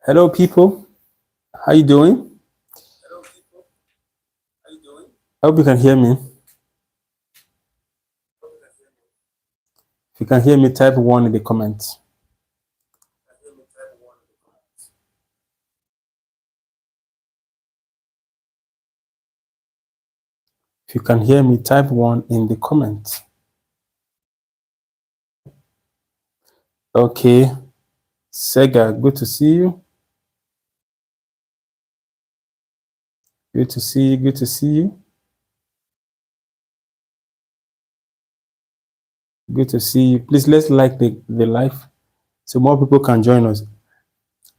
Hello, people. How you doing? I hope you can hear me. If you can hear me, type 1 in the comments. If you can hear me, type 1 in the comments. Okay. Sega, good to see you. Good to see you. Good to see you. Good to see you. Please, let's like the live so more people can join us.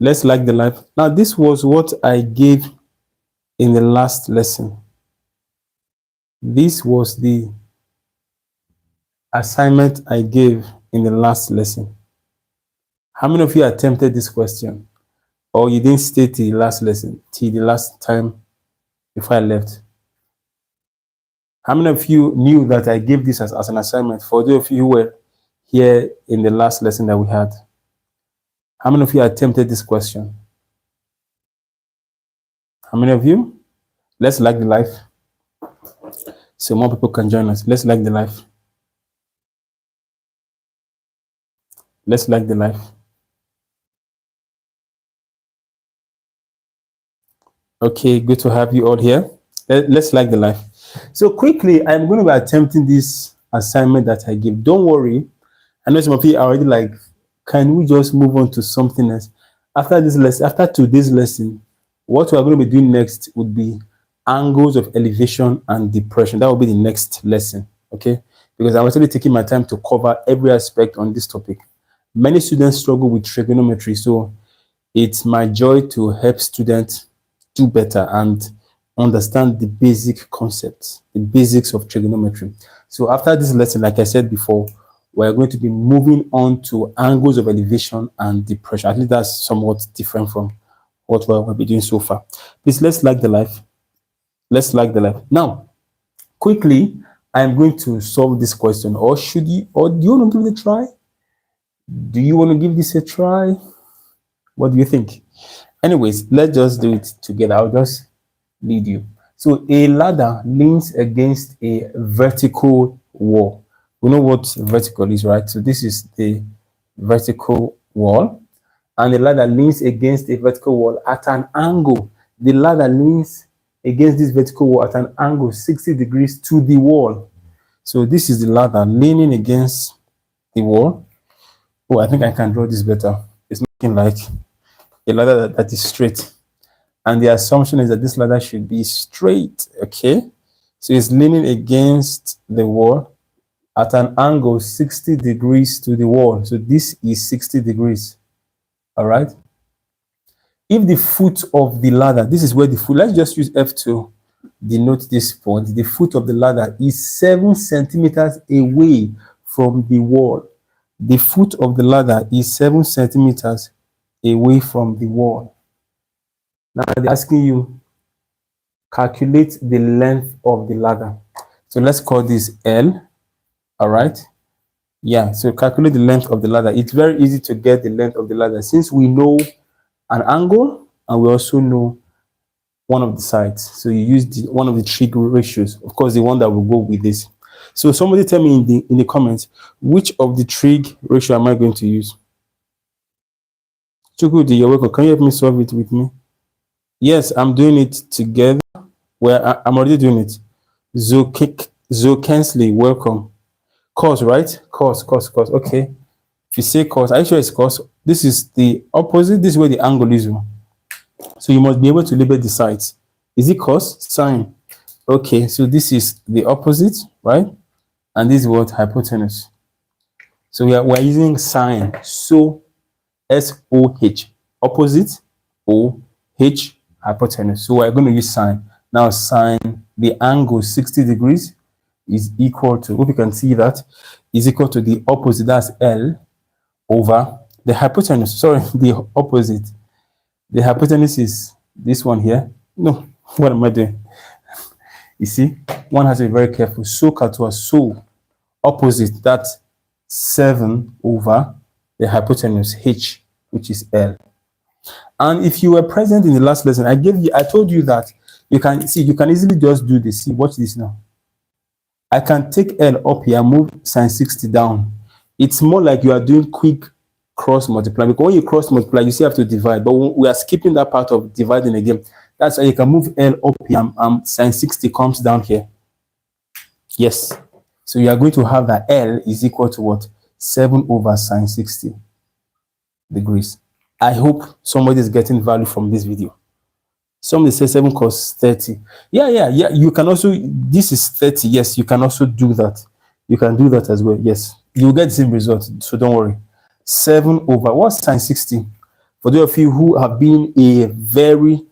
Let's like the live. Now, this was what I gave in the last lesson. This was the assignment I gave in the last lesson. How many of you attempted this question? Or you didn't stay till the last lesson, till the last time before I left? How many of you knew that I gave this as an assignment for those of you who were here in the last lesson that we had? How many of you attempted this question? How many of you? Let's like the live so more people can join us. Let's like the live. Let's like the live. Okay, good to have you all here. Let's like the live. So quickly, I'm going to be attempting this assignment that I give. Don't worry. I know some of you are already like, can we just move on to something else? After this lesson, after today's lesson, what we're going to be doing next would be angles of elevation and depression. That will be the next lesson, okay? Because I'm actually taking my time to cover every aspect on this topic. Many students struggle with trigonometry, so it's my joy to help students do better and understand the basic concepts, the basics of trigonometry. So after this lesson, like I said before, we're going to be moving on to angles of elevation and depression. At least that's somewhat different from what we'll be doing so far. Please, let's like the live. Let's like the live. Now, quickly, I'm going to solve this question. Or should you, or do you want to give it a try? Do you want to give this a try? What do you think? Anyways, let's just do it together. I'll just lead you. So a ladder leans against a vertical wall. We know what vertical is, right? So this is the vertical wall. And the ladder leans against a vertical wall at an angle. The ladder leans against this vertical wall at an angle 60 degrees to the wall. So this is the ladder leaning against the wall. Oh, I think I can draw this better. It's looking like a ladder that is straight. And the assumption is that this ladder should be straight, okay? So it's leaning against the wall at an angle 60 degrees to the wall. So this is 60 degrees, all right? If the foot of the ladder, this is where the foot, let's just use F to denote this point. The foot of the ladder is 7 centimeters away from the wall. The foot of the ladder is 7 centimeters away from the wall. Now they're asking you, calculate the length of the ladder. So let's call this L, all right? Yeah, so calculate the length of the ladder. It's very easy to get the length of the ladder since we know an angle and we also know one of the sides. So you use one of the trig ratios, of course, the one that will go with this. So somebody tell me in the comments, which of the trig ratio am I going to use? Chukudi, you're welcome. Can you help me solve it with me? Yes, I'm doing it together. Well, I'm already doing it. Kensley, welcome. Cos, right? Cos. Okay. If you say cos, are you sure it's cos? This is the opposite. This is where the angle is. So you must be able to label the sides. Is it cos? Sine. Okay, so this is the opposite, right? And this is what? Hypotenuse. So we're using sine. So S-O-H. Opposite, O-H, hypotenuse. So we're going to use sine. Now sine, the angle 60 degrees is equal to, hope you can see that, is equal to the opposite, that's L, over the hypotenuse. Sorry, the opposite. The hypotenuse is this one here. No, what am I doing? You see, one has to be very careful. So opposite, that's 7 over the hypotenuse H, which is L. And if you were present in the last lesson, I told you that you can see, you can easily just do this. See, watch this now. I can take L up here and move sine 60 down. It's more like you are doing quick cross multiply, because when you cross multiply, you still have to divide, but we are skipping that part of dividing again. That's why you can move L up here and sine 60 comes down here. Yes. So you are going to have that L is equal to what? 7 over sine 60 degrees. I hope somebody is getting value from this video. Somebody says 7 cos 30. Yeah. You can also, this is 30. Yes, you can also do that. You can do that as well. Yes. You'll get the same result. So don't worry. 7 over, what's sine 60? For those of you who have been a very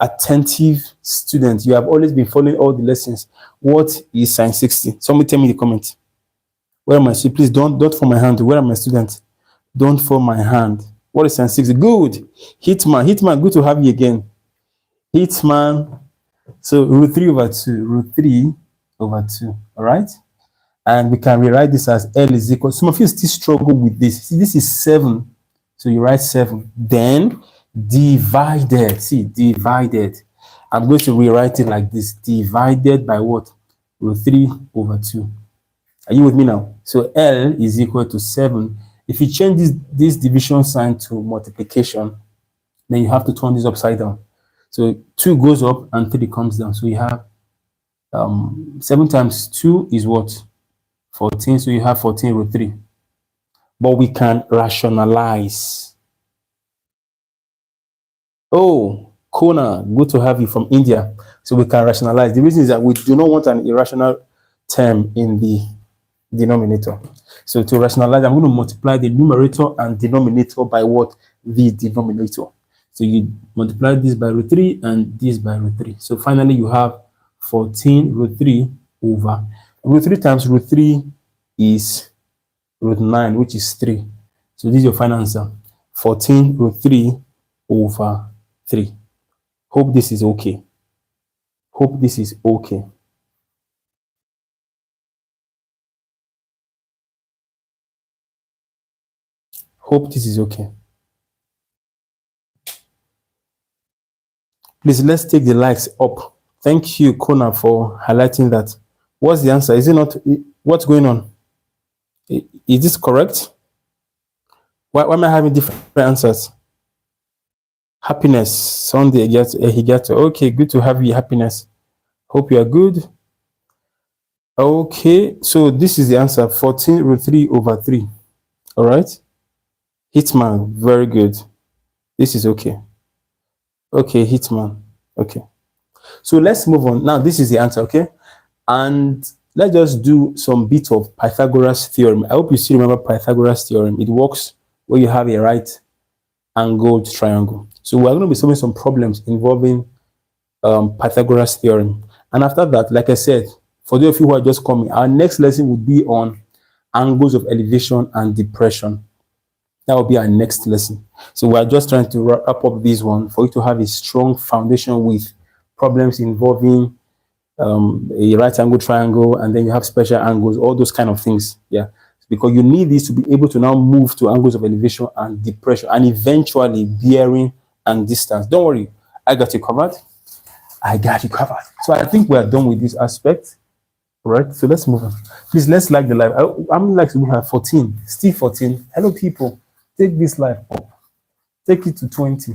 attentive student, you have always been following all the lessons. What is sine 60? Somebody tell me in the comments. Where am I? Please don't fall my hand. Where are my students? Don't fall my hand. What is sine 60? Good. Hitman, good to have you again. Hitman. So root 3 over 2. Root 3 over 2. All right? And we can rewrite this as L is equal. Some of you still struggle with this. See, this is 7. So you write 7. Then divided. See, divided. I'm going to rewrite it like this. Divided by what? Root 3 over 2. Are you with me now? So L is equal to 7. If you change this division sign to multiplication, then you have to turn this upside down. So 2 goes up and 3 comes down. So you have 7 times 2 is what? 14. So you have 14 root 3. But we can rationalize. Oh, Kona, good to have you from India. So we can rationalize. The reason is that we do not want an irrational term in the denominator. So to rationalize, I'm going to multiply the numerator and denominator by what? The denominator. So you multiply this by root 3 and this by root 3. So finally you have 14 root 3 over root 3 times root 3 is root 9, which is 3. So this is your final answer. 14 root 3 over 3. Hope this is okay. Hope this is okay. Hope this is okay. Please, let's take the likes up. Thank you, Kona, for highlighting that. What's the answer? Is it not? What's going on? Is this correct? Why am I having different answers? Happiness. Sunday, he gets. Okay, good to have you, Happiness. Hope you are good. Okay, so this is the answer. 14 root 3 over 3. All right. Hitman, very good. This is okay. Okay, Hitman. Okay. So let's move on. Now, this is the answer, okay? And let's just do some bit of Pythagoras theorem. I hope you still remember Pythagoras theorem. It works where you have a right angled triangle. So we're going to be solving some problems involving Pythagoras theorem. And after that, like I said, for those of you who are just coming, our next lesson would be on angles of elevation and depression. That will be our next lesson. So we're just trying to wrap up this one for you to have a strong foundation with problems involving a right angle triangle, and then you have special angles, all those kind of things. Yeah, because you need this to be able to now move to angles of elevation and depression, and eventually bearing and distance. Don't worry, I got you covered. I got you covered. So I think we are done with this aspect. All right, so let's move on. Please, let's like the live. I'm like we have 14, still 14. Hello, people. Take this live up. Take it to 20.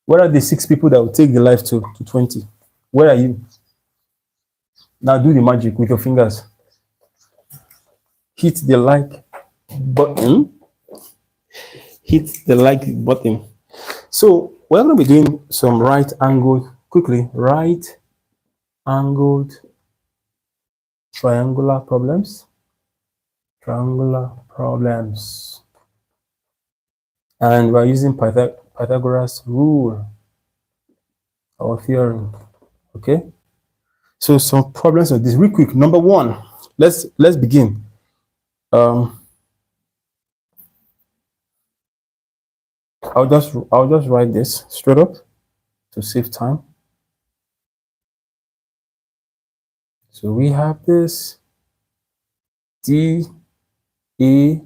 Where are the 6 people that will take the live to 20? Where are you? Now do the magic with your fingers. Hit the like button. Hit the like button. So we're going to be doing some right angled, quickly, right angled triangular problems. Triangular problems. And we're using Pythagoras rule or theorem. Okay. So some problems of this real quick. Number 1, let's begin. I'll just write this straight up to save time. So we have this D A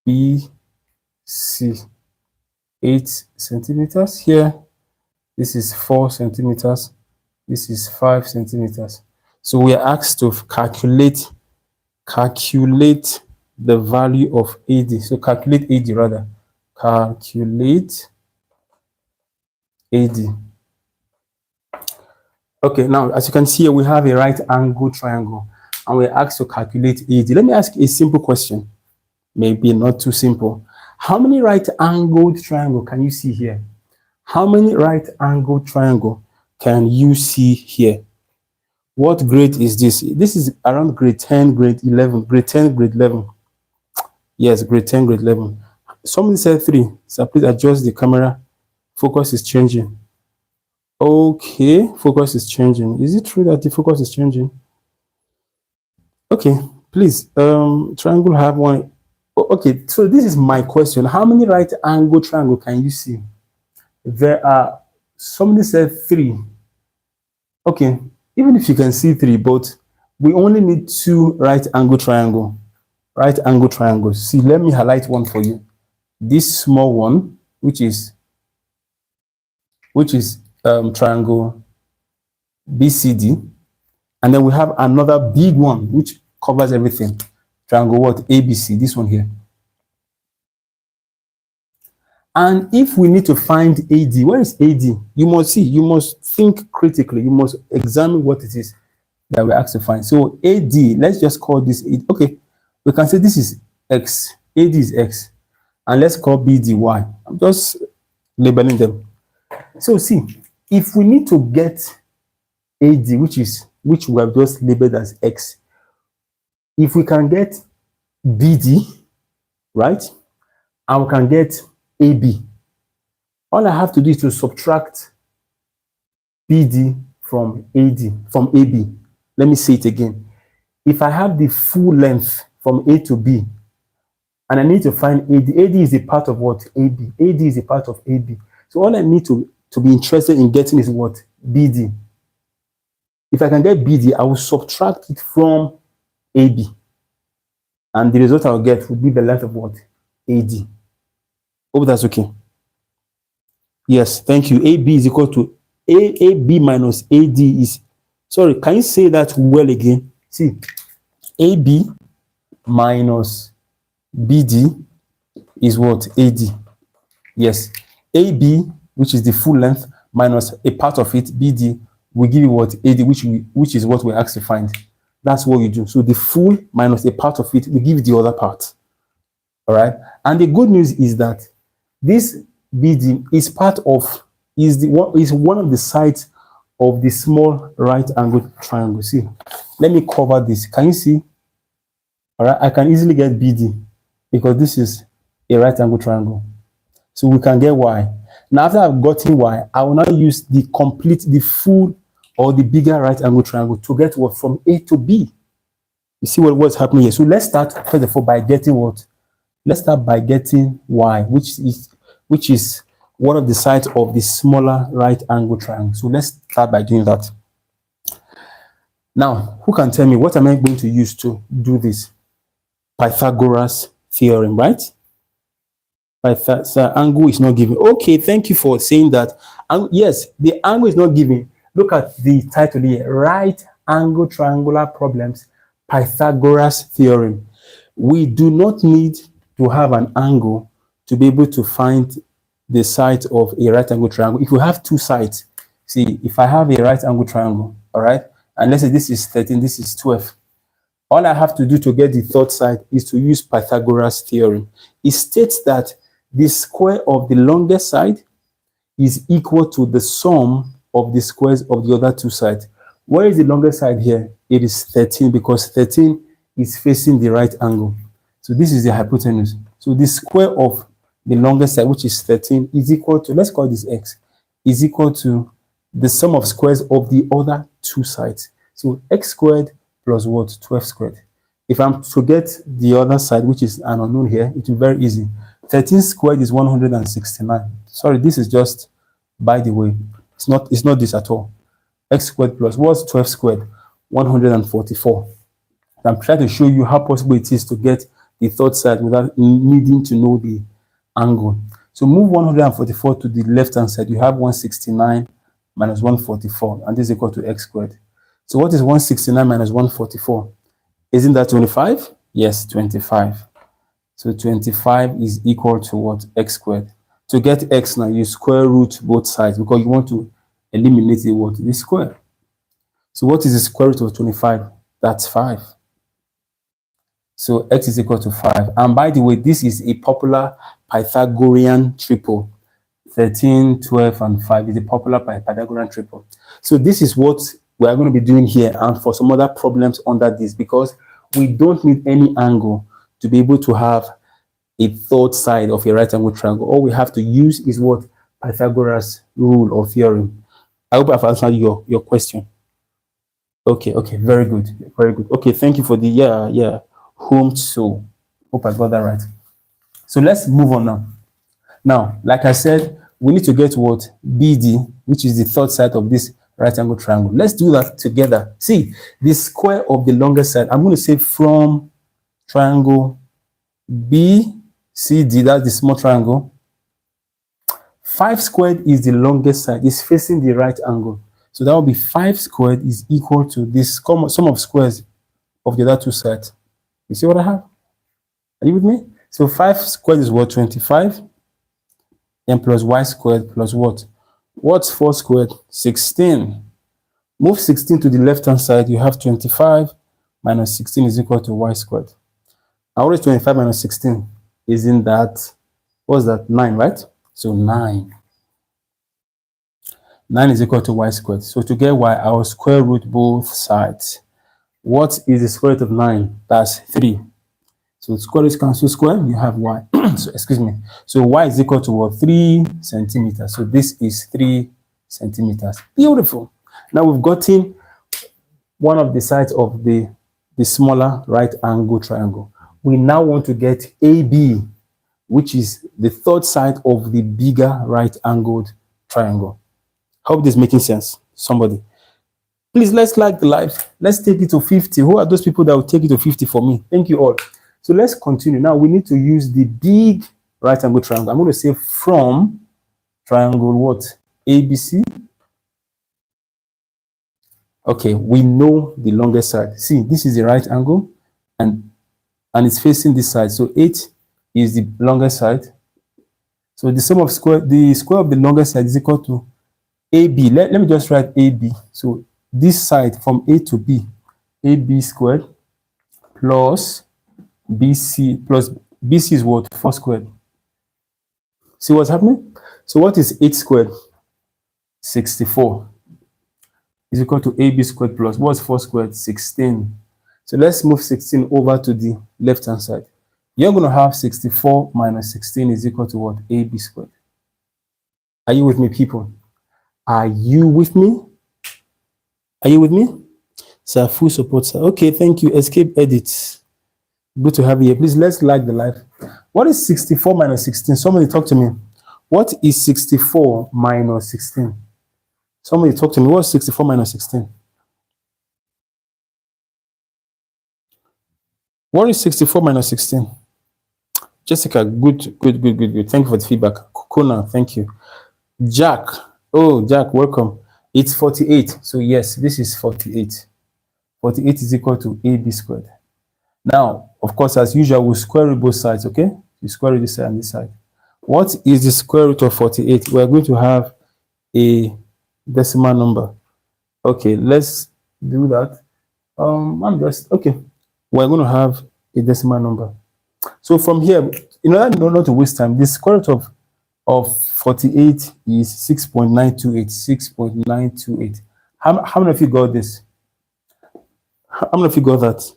B C. 8 centimeters here. This is 4 centimeters. This is 5 centimeters. So we are asked to calculate the value of AD. So calculate AD rather. Calculate AD. Okay, now as you can see here, we have a right angle triangle and we're asked to calculate AD. Let me ask a simple question. Maybe not too simple. How many right angled triangle can you see here? How many right angled triangle can you see here? What grade is this? This is around grade 10, grade 11, grade 10, grade 11. Yes, grade 10, grade 11. Somebody said 3. So please adjust the camera. Focus is changing. Okay, focus is changing. Is it true that the focus is changing? Okay, please, triangle have one. Okay, so this is my question. How many right angle triangle can you see? There are, somebody said 3. Okay, even if you can see 3, but we only need 2 right angle triangle. Right angle triangles. See, let me highlight one for you. This small one, which is triangle BCD, and then we have another big one which covers everything. Triangle what? ABC, this one here. And if we need to find AD, where is AD? You must think critically. You must examine what it is that we're asked to find. So AD, let's just call this AD. Okay, we can say this is X. AD is X. And let's call BD Y. I'm just labeling them. So see, if we need to get AD, which we have just labeled as X, if we can get BD, right, and we can get AB, all I have to do is to subtract BD from AB. Let me say it again. If I have the full length from A to B, and I need to find AD, AD is a part of what? AB. AD is a part of AB. So all I need to be interested in getting is what? BD. If I can get BD, I will subtract it from AB. And the result I'll get will be the length of what? AD. Hope that's okay. Yes, thank you. AB is equal to AB minus AD is, sorry, can you say that well again? See, AB minus BD is what? AD. Yes, AB, which is the full length, minus a part of it, BD, will give you what? AD, which is what we're asked to find. That's what you do. So the full minus a part of it will give you the other part. All right. And the good news is that this BD is is one of the sides of the small right angle triangle. See, let me cover this. Can you see? All right. I can easily get BD because this is a right angle triangle. So we can get Y. Now, after I've gotten Y, I will now use the full or the bigger right angle triangle to get what? From A to B. You see what's happening here? So let's start first of all by getting what? Let's start by getting Y, which is one of the sides of the smaller right angle triangle. So let's start by doing that. Now, who can tell me what am I going to use to do this? Pythagoras theorem, right? So angle is not given. Okay, thank you for saying that. And yes, the angle is not given. Look at the title here, right angle triangular problems, Pythagoras theorem. We do not need to have an angle to be able to find the side of a right angle triangle. If you have 2 sides, see, if I have a right angle triangle, all right, and let's say this is 13, this is 12, all I have to do to get the third side is to use Pythagoras theorem. It states that the square of the longest side is equal to the sum of the squares of the other 2 sides. Where is the longest side here? It is 13 because 13 is facing the right angle. So this is the hypotenuse. So the square of the longest side, which is 13, is equal to, let's call this x, is equal to the sum of squares of the other 2 sides. So x squared plus what? 12 squared. If I'm to get the other side, which is an unknown here, it will be very easy. 13 squared is 169. Sorry, this is just by the way. It's not this at all. X squared plus what's 12 squared? 144. I'm trying to show you how possible it is to get the third side without needing to know the angle. So move 144 to the left-hand side. You have 169 minus 144, and this is equal to x squared. So what is 169 minus 144? Isn't that 25? Yes, 25. So 25 is equal to what? X squared. To get x now, you square root both sides because you want to eliminate the what? The square. So what is the square root of 25? That's 5. So x is equal to 5. And by the way, this is a popular Pythagorean triple. 13, 12, and 5 is a popular Pythagorean triple. So this is what we are going to be doing here, and for some other problems under this, because we don't need any angle to be able to have a third side of a right angle triangle. All we have to use is what? Pythagoras rule or theorem. I hope I've answered your question. Okay, very good, very good. Okay, thank you for the home so. Hope I got that right. So let's move on now. Now, like I said, we need to get what? BD, which is the third side of this right angle triangle. Let's do that together. See, the square of the longest side, I'm going to say from triangle BCD, that's the small triangle. 5 squared is the longest side, it's facing the right angle. So that will be 5 squared is equal to this sum of squares of the other two sides. You see what I have? Are you with me? So 5 squared is what? 25. And plus y squared plus what? What's 4 squared? 16. Move 16 to the left-hand side. You have 25 minus 16 is equal to y squared. Now, what is 25 minus 16? Isn't that, what's that? 9, right? So 9. 9 is equal to y squared. So to get y, I will square root both sides. What is the square root of 9? That's 3. So square root cancel square, you have y. So excuse me. So y is equal to what? 3 centimeters. So this is 3 centimeters. Beautiful. Now we've gotten one of the sides of the smaller right angle triangle. We now want to get AB, which is the third side of the bigger right angled triangle. Hope this is making sense. Somebody. Please, let's like the live. Let's take it to 50. Who are those people that will take it to 50 for me? Thank you all. So let's continue. Now we need to use the big right angle triangle. I'm going to say from triangle what? ABC. Okay, we know the longest side. See, this is the right angle and it's facing this side. So 8 is the longest side. So the sum of square, the square of the longest side is equal to AB. Let me just write AB. So this side from A to B, AB squared plus BC plus BC is what? 4 squared. See what's happening? So what is 8 squared? 64 is equal to AB squared plus what's 4 squared? 16. So let's move 16 over to the left hand side. You're going to have 64 minus 16 is equal to what? AB squared. Are you with me, people? Are you with me? Are you with me? Sir, full support, sir. Okay, thank you. Escape edits. Good to have you here. Please, let's like the live. What is 64 minus 16? Somebody talk to me. What is 64 minus 16? Somebody talk to me. What's 64 minus 16? What is 64 minus 16? Jessica, good. Thank you for the feedback. Kona, thank you. Jack. Oh, Jack, welcome. It's 48. So yes, this is 48. 48 is equal to AB squared. Now, of course, as usual, we'll square root both sides, okay? You square root this side and this side. What is the square root of 48? We're going to have a decimal number. Okay, let's do that. We're going to have a decimal number. So from here, in order not to waste time, the square root of 48 is 6.928. 6.928. How many of you got this? How many of you got that?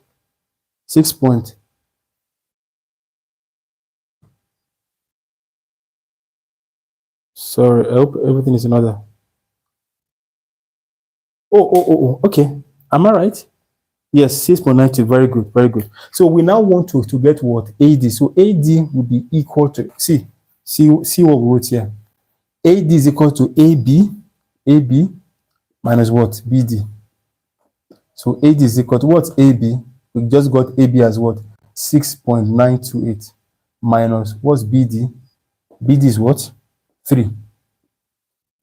6 point. Sorry, I hope everything is in order. Okay. Am I right? Yes, 6.92. Very good. So we now want to get what? AD. So AD will be equal to, see what we wrote here. AD is equal to AB minus what? BD. So AD is equal to what's AB? We just got AB as what? 6.928 minus what's BD? BD is what? 3.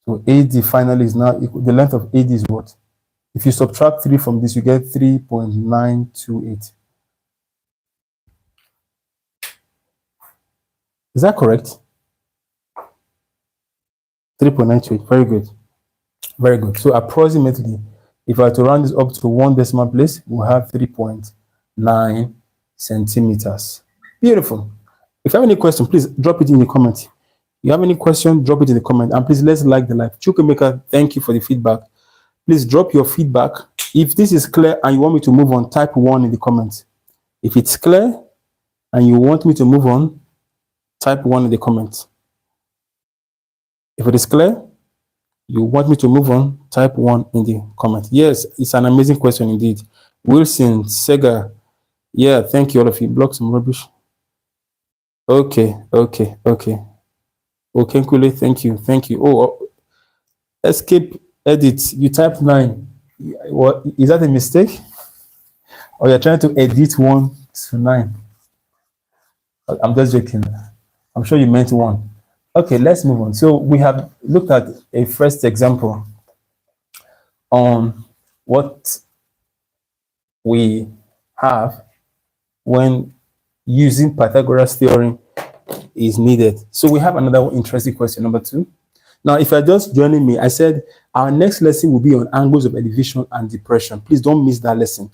So AD finally is now equal, the length of AD is what? If you subtract 3 from this, you get 3.928. Is that correct? 3.928. Very good. Very good. So approximately, if I were to round this up to one decimal place, we'll have 3.9 centimeters. Beautiful. If you have any question, please drop it in the comment. If you have any question, drop it in the comment. And please, let's like the live. Chukwemeka, thank you for the feedback. Please drop your feedback. If this is clear and you want me to move on, type 1 in the comments. If it's clear and you want me to move on, type 1 in the comments. If it is clear, you want me to move on, type 1 in the comment. Yes, it's an amazing question indeed. Wilson, Sega, yeah, thank you all of you. Block some rubbish. Okay. Okay, Kule, thank you. Oh, escape edit, you typed 9. What, is that a mistake? Or you're trying to edit 1 to 9? I'm just joking. I'm sure you meant 1. Okay, let's move on. So we have looked at a first example on what we have when using Pythagoras theorem is needed. So we have another interesting question, number 2. Now, if you're just joining me, I said our next lesson will be on angles of elevation and depression. Please don't miss that lesson.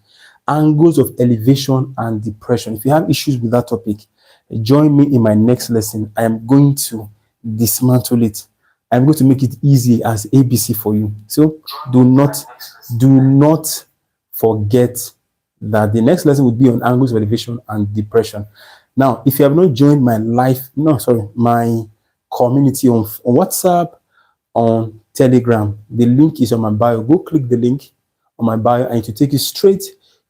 Angles of elevation and depression. If you have issues with that topic, join me in my next lesson. I am going to dismantle it. I'm going to make it easy as ABC for you. So do not forget that the next lesson would be on angles of elevation and depression. Now, if you have not joined my my community on WhatsApp, on Telegram, the link is on my bio. Go click the link on my bio and it will take you straight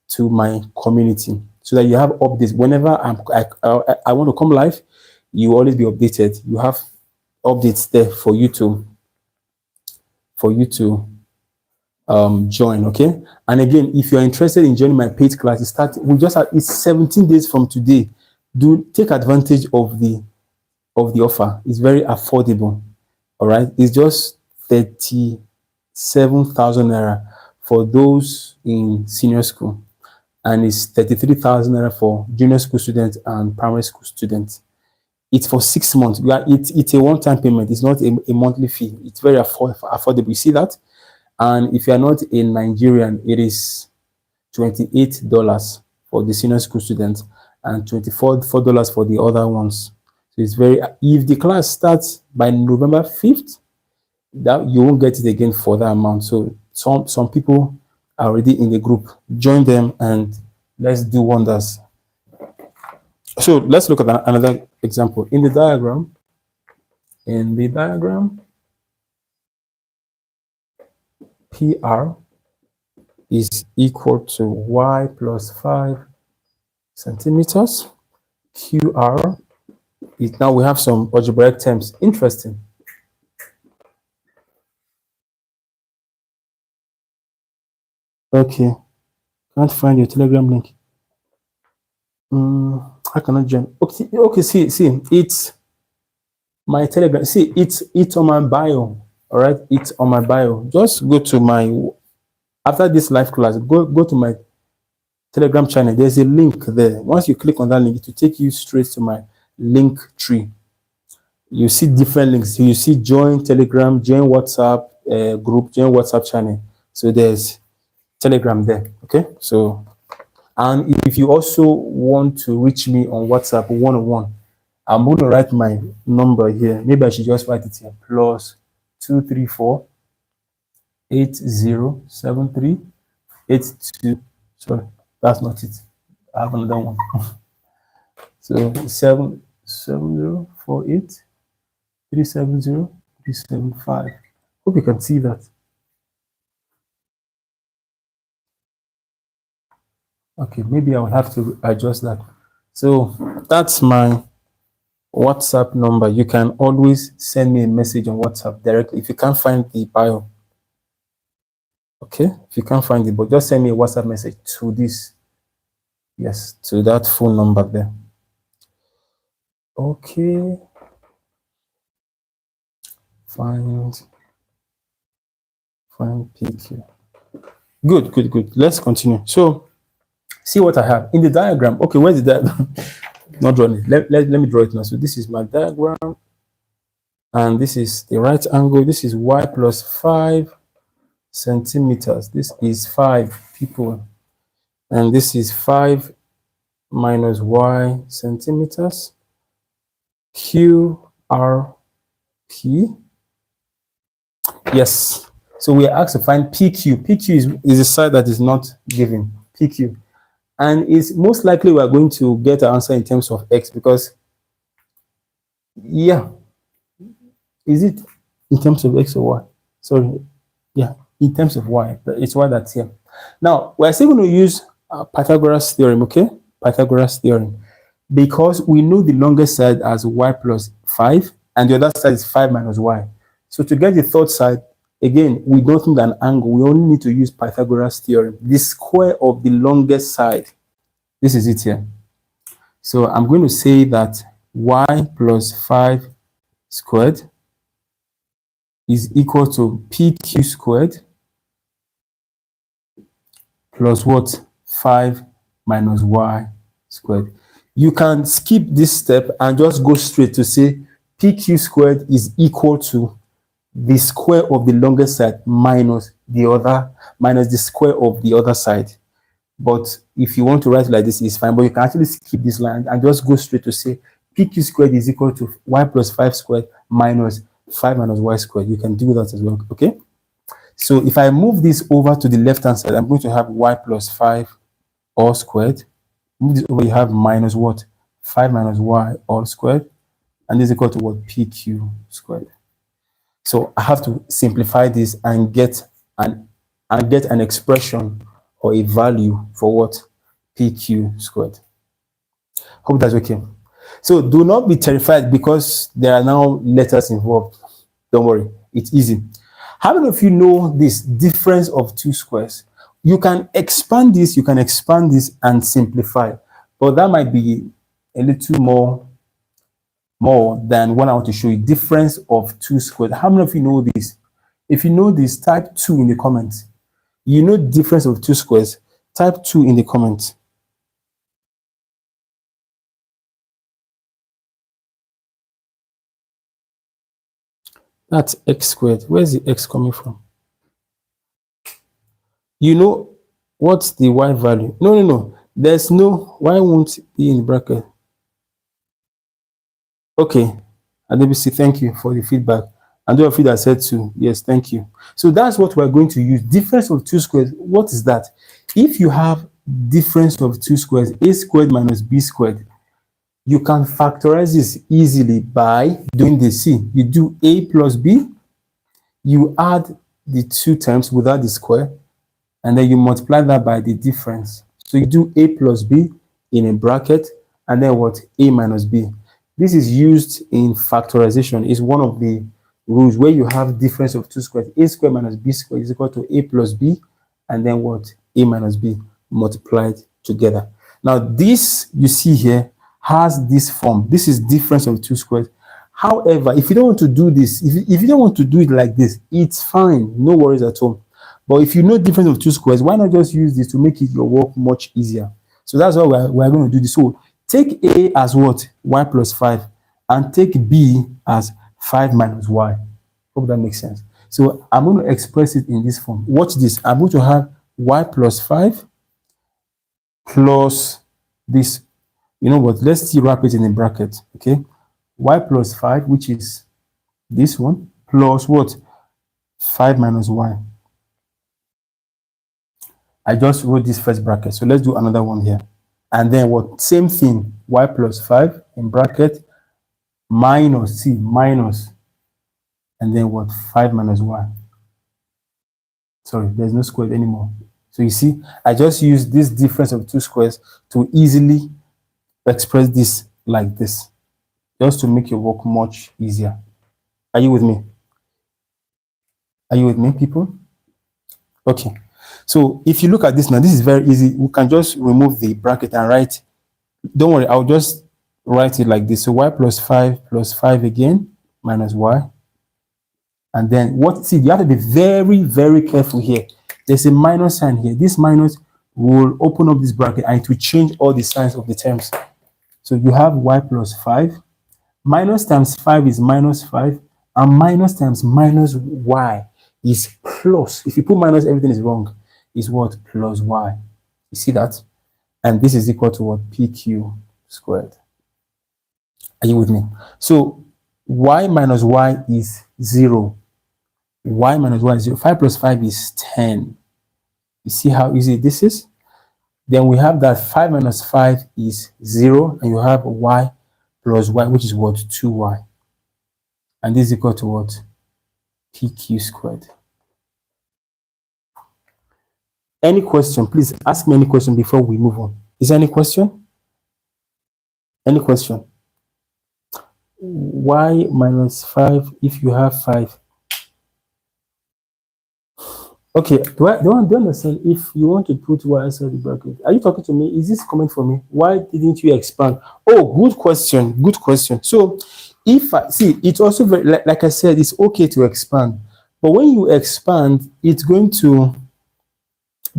to my community so that you have updates. Whenever I want to come live, you will always be updated. You have updates there for you to join. Okay, and again, if you're interested in joining my paid class, it's 17 days from today. Do take advantage of the offer. It's very affordable. All right, it's just 37,000 naira for those in senior school, and it's 33,000 naira for junior school students and primary school students. It's for 6 months. It's a one-time payment. It's not a monthly fee. It's very affordable. You see that? And if you are not a Nigerian, it is $28 for the senior school students and $24 for the other ones. So it's very, if the class starts by November 5th, that you won't get it again for that amount. So some people are already in the group. Join them and let's do wonders. So let's look at another example. In the diagram, PR is equal to y plus 5 centimeters. QR is, now we have some algebraic terms. Interesting. Okay, can't find your Telegram link. I cannot join. Okay, see, it's my Telegram. See, it's on my bio. All right, it's on my bio. Just go to my, after this live class, go to my Telegram channel. There's a link there. Once you click on that link, it will take you straight to my link tree. You see different links. You see join Telegram, join WhatsApp group, join WhatsApp channel. So there's Telegram there. Okay, so, and if you also want to reach me on WhatsApp one-on-one, I'm going to write my number here. Maybe I should just write it here. +234 8073 82. Sorry, that's not it. I have another one. So 77048 370 375. Hope you can see that. Okay, maybe I will have to adjust that. So that's my WhatsApp number. You can always send me a message on WhatsApp directly if you can't find the bio. Okay, if you can't find it, but just send me a WhatsApp message to this. Yes, to that phone number there. Okay. Find PQ. Good. Let's continue. So see what I have in the diagram. Okay, where's the diagram? Not drawing it. Let me draw it now. So this is my diagram, and this is the right angle. This is y plus 5 centimeters. This is 5 people, and this is 5 minus y centimeters. Q R P. Yes. So we are asked to find PQ. PQ is a side that is not given. PQ. And it's most likely we are going to get an answer in terms of x because, yeah, is it in terms of x or y? Sorry, yeah, in terms of y. It's y that's here. Now, we're still going to use Pythagoras theorem, okay? Pythagoras theorem. Because we know the longest side as y plus 5, and the other side is 5 minus y. So to get the third side, again, we don't need an angle. We only need to use Pythagoras theorem. The square of the longest side. This is it here. So I'm going to say that y plus 5 squared is equal to PQ squared plus what? 5 minus y squared. You can skip this step and just go straight to say PQ squared is equal to the square of the longest side minus the square of the other side. But if you want to write it like this, it's fine. But you can actually skip this line and just go straight to say PQ squared is equal to y plus 5 squared minus 5 minus y squared. You can do that as well, okay? So if I move this over to the left-hand side, I'm going to have y plus 5 all squared. Move this over, you have minus what? 5 minus y all squared. And this is equal to what? PQ squared. So I have to simplify this and get an expression or a value for what? PQ squared. Hope that's okay. So do not be terrified because there are now letters involved. Don't worry, it's easy. How many of you know this difference of two squares? You can expand this and simplify, but that might be a little more than what I want to show you. Difference of two squares. How many of you know this? If you know this, type 2 in the comments. You know difference of two squares, type 2 in the comments. That's x squared. Where's the x coming from? You know what's the y value? No. There's no, why won't it be in the bracket? Okay. ADBC, thank you for the feedback. And those of you that said 2, yes, thank you. So that's what we're going to use. Difference of two squares. What is that? If you have difference of two squares, a squared minus b squared, you can factorize this easily by doing the C. You do a plus b, you add the two terms without the square, and then you multiply that by the difference. So you do a plus b in a bracket, and then what? A minus b. This is used in factorization. It's one of the rules where you have difference of two squares. A squared minus b squared is equal to a plus b, and then what? A minus b multiplied together. Now this you see here has this form. This is difference of two squares. However, if you don't want to do this, if you don't want to do it like this, it's fine. No worries at all. But if you know difference of two squares, why not just use this to make it your work much easier? So that's why we're going to do this. So take A as what? Y plus 5. And take B as 5 minus Y. Hope that makes sense. So I'm going to express it in this form. Watch this. I'm going to have Y plus 5 plus this. You know what? Let's see, wrap it in a bracket. Okay. Y plus 5, which is this one, plus what? 5 minus Y. I just wrote this first bracket. So let's do another one here. And then what? Same thing. Y plus 5 in bracket minus C minus. And then what? 5 minus Y. Sorry, there's no squared anymore. So you see, I just used this difference of two squares to easily express this like this, just to make your work much easier. Are you with me? Are you with me, people? Okay. So if you look at this now, this is very easy. We can just remove the bracket and write. Don't worry, I'll just write it like this. So y plus 5 again minus y. And then see, you have to be very, very careful here. There's a minus sign here. This minus will open up this bracket and it will change all the signs of the terms. So you have y plus 5. Minus times 5 is minus 5. And minus times minus y is plus. If you put minus, everything is wrong. Is what? Plus y. You see that? And this is equal to what? PQ squared. Are you with me? So y minus y is 0. Y minus y is 0. 5 plus 5 is 10. You see how easy this is? Then we have that 5 minus 5 is 0. And you have y plus y, which is what? 2y. And this is equal to what? PQ squared. Any question? Please ask me any question before we move on. Is there any question? Any question? Y minus 5 if you have 5. Okay, do I understand if you want to put y outside the bracket? Are you talking to me? Is this comment for me? Why didn't you expand? Oh, good question. Good question. So if I see, it's also very, like I said, it's okay to expand. But when you expand, it's going to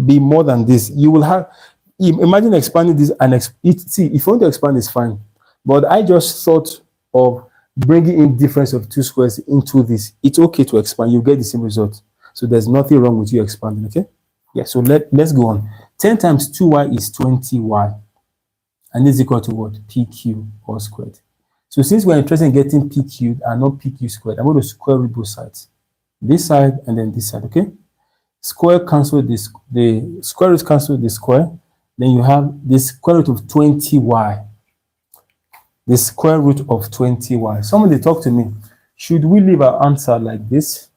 be more than this. You will have, imagine expanding this and see, if you want to expand, it's fine. But I just thought of bringing in difference of two squares into this. It's okay to expand. You get the same result. So there's nothing wrong with you expanding, okay? Yeah, so let's go on. 10 times 2y is 20y. And this is equal to what? PQ all squared. So since we're interested in getting PQ and not PQ squared, I'm going to square root both sides. This side and then this side, okay? Square cancel this, the square root cancel the square. Then you have the square root of 20y. The square root of 20y. Somebody talk to me. Should we leave our answer like this?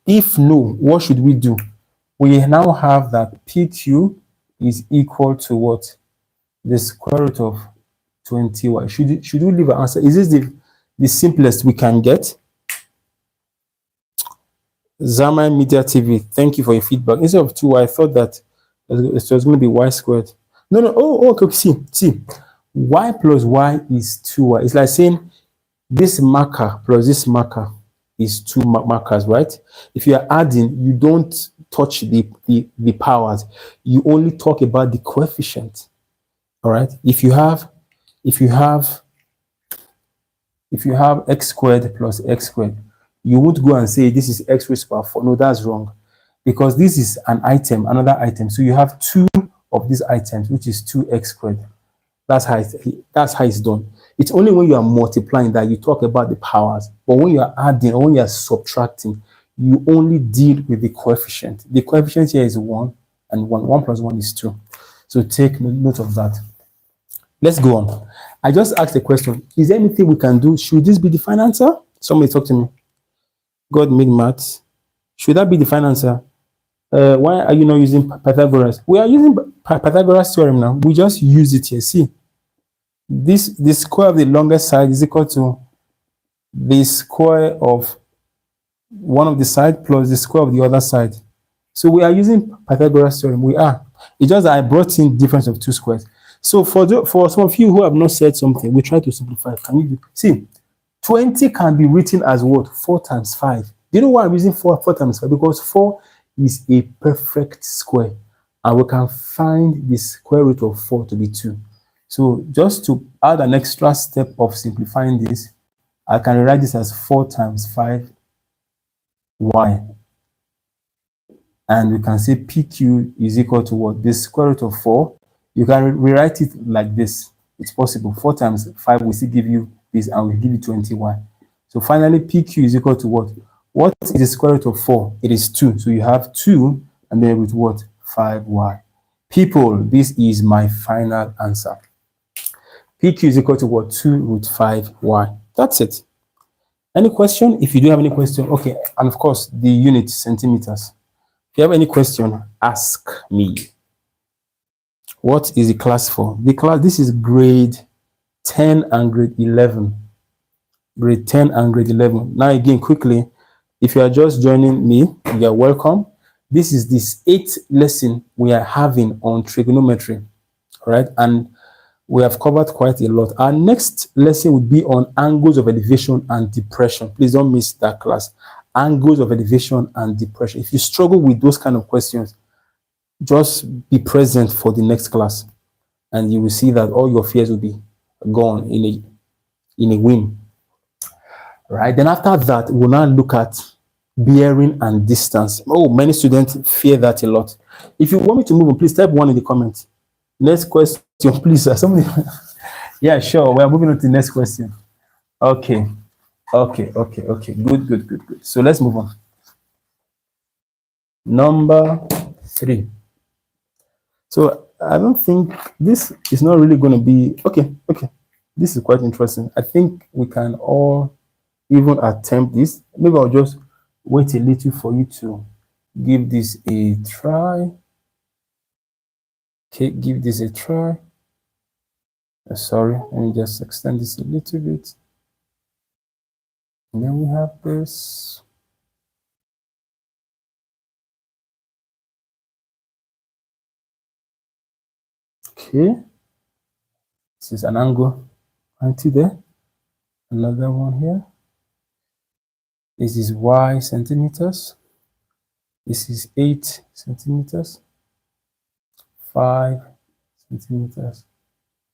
If no, what should we do? We now have that PQ is equal to what? The square root of 20y. Should we leave our answer? Is this the simplest we can get? Zama Media TV, thank you for your feedback. Instead of 2y, I thought that it was going to be y squared. No. Oh, okay. See. Y plus y is 2y. It's like saying this marker plus this marker is two markers, right? If you are adding, you don't touch the powers. You only talk about the coefficient. All right. If you have x squared plus x squared, you won't go and say this is x raised to power 4. No, that's wrong. Because this is an item, another item. So you have two of these items, which is 2x squared. That's how it's done. It's only when you are multiplying that you talk about the powers. But when you are adding or when you are subtracting, you only deal with the coefficient. The coefficient here is 1, and 1 plus 1 is 2. So take note of that. Let's go on. I just asked a question. Is there anything we can do? Should this be the final answer? Somebody talk to me. God made maths. Should that be the final answer? Why are you not using Pythagoras? We are using Pythagoras theorem now. We just use it here. See, the square of the longest side is equal to the square of one of the side plus the square of the other side. So we are using Pythagoras theorem. We are. It's just that I brought in difference of two squares. So for some of you who have not said something, we try to simplify. Can you do? See, 20 can be written as what? 4 times 5. Do you know why I'm using 4 times 5? Because 4 is a perfect square. And we can find the square root of 4 to be 2. So just to add an extra step of simplifying this, I can rewrite this as 4 times 5y. And we can say PQ is equal to what? The square root of 4. You can rewrite it like this. It's possible. 4 times 5 will still give you this and will give you 20y. So finally, PQ is equal to what? What is the square root of 4? It is 2. So you have 2 and then with what? 5y. People, this is my final answer. PQ is equal to what? 2 root 5y. That's it. Any question? If you do have any question, okay. And of course, the unit centimeters. If you have any question, ask me. What is the class for? The class, this is grade 10 and grade 11. Grade 10 and grade 11. Now again, quickly, if you are just joining me, you are welcome. This is this 8th lesson we are having on trigonometry. All right, and we have covered quite a lot. Our next lesson would be on angles of elevation and depression. Please don't miss that class. angles of elevation and depression. If you struggle with those kind of questions, just be present for the next class, and you will see that all your fears will be gone in a whim. Right? Then after that, we'll now look at bearing and distance. Oh, many students fear that a lot. If you want me to move on, please type 1 in the comments. Next question, please. Somebody. Yeah, sure. We are moving on to the next question. Okay. Good. So let's move on. Number 3. So I don't think this is not really going to be okay. This is quite interesting. I think we can all even attempt this. Maybe I'll just wait a little for you to give this a try. Okay, give this a try. Sorry, let me just extend this a little bit. And then we have this. Okay, this is an angle 90 there. Another one here. This is y centimeters. This is 8 centimeters, 5 centimeters,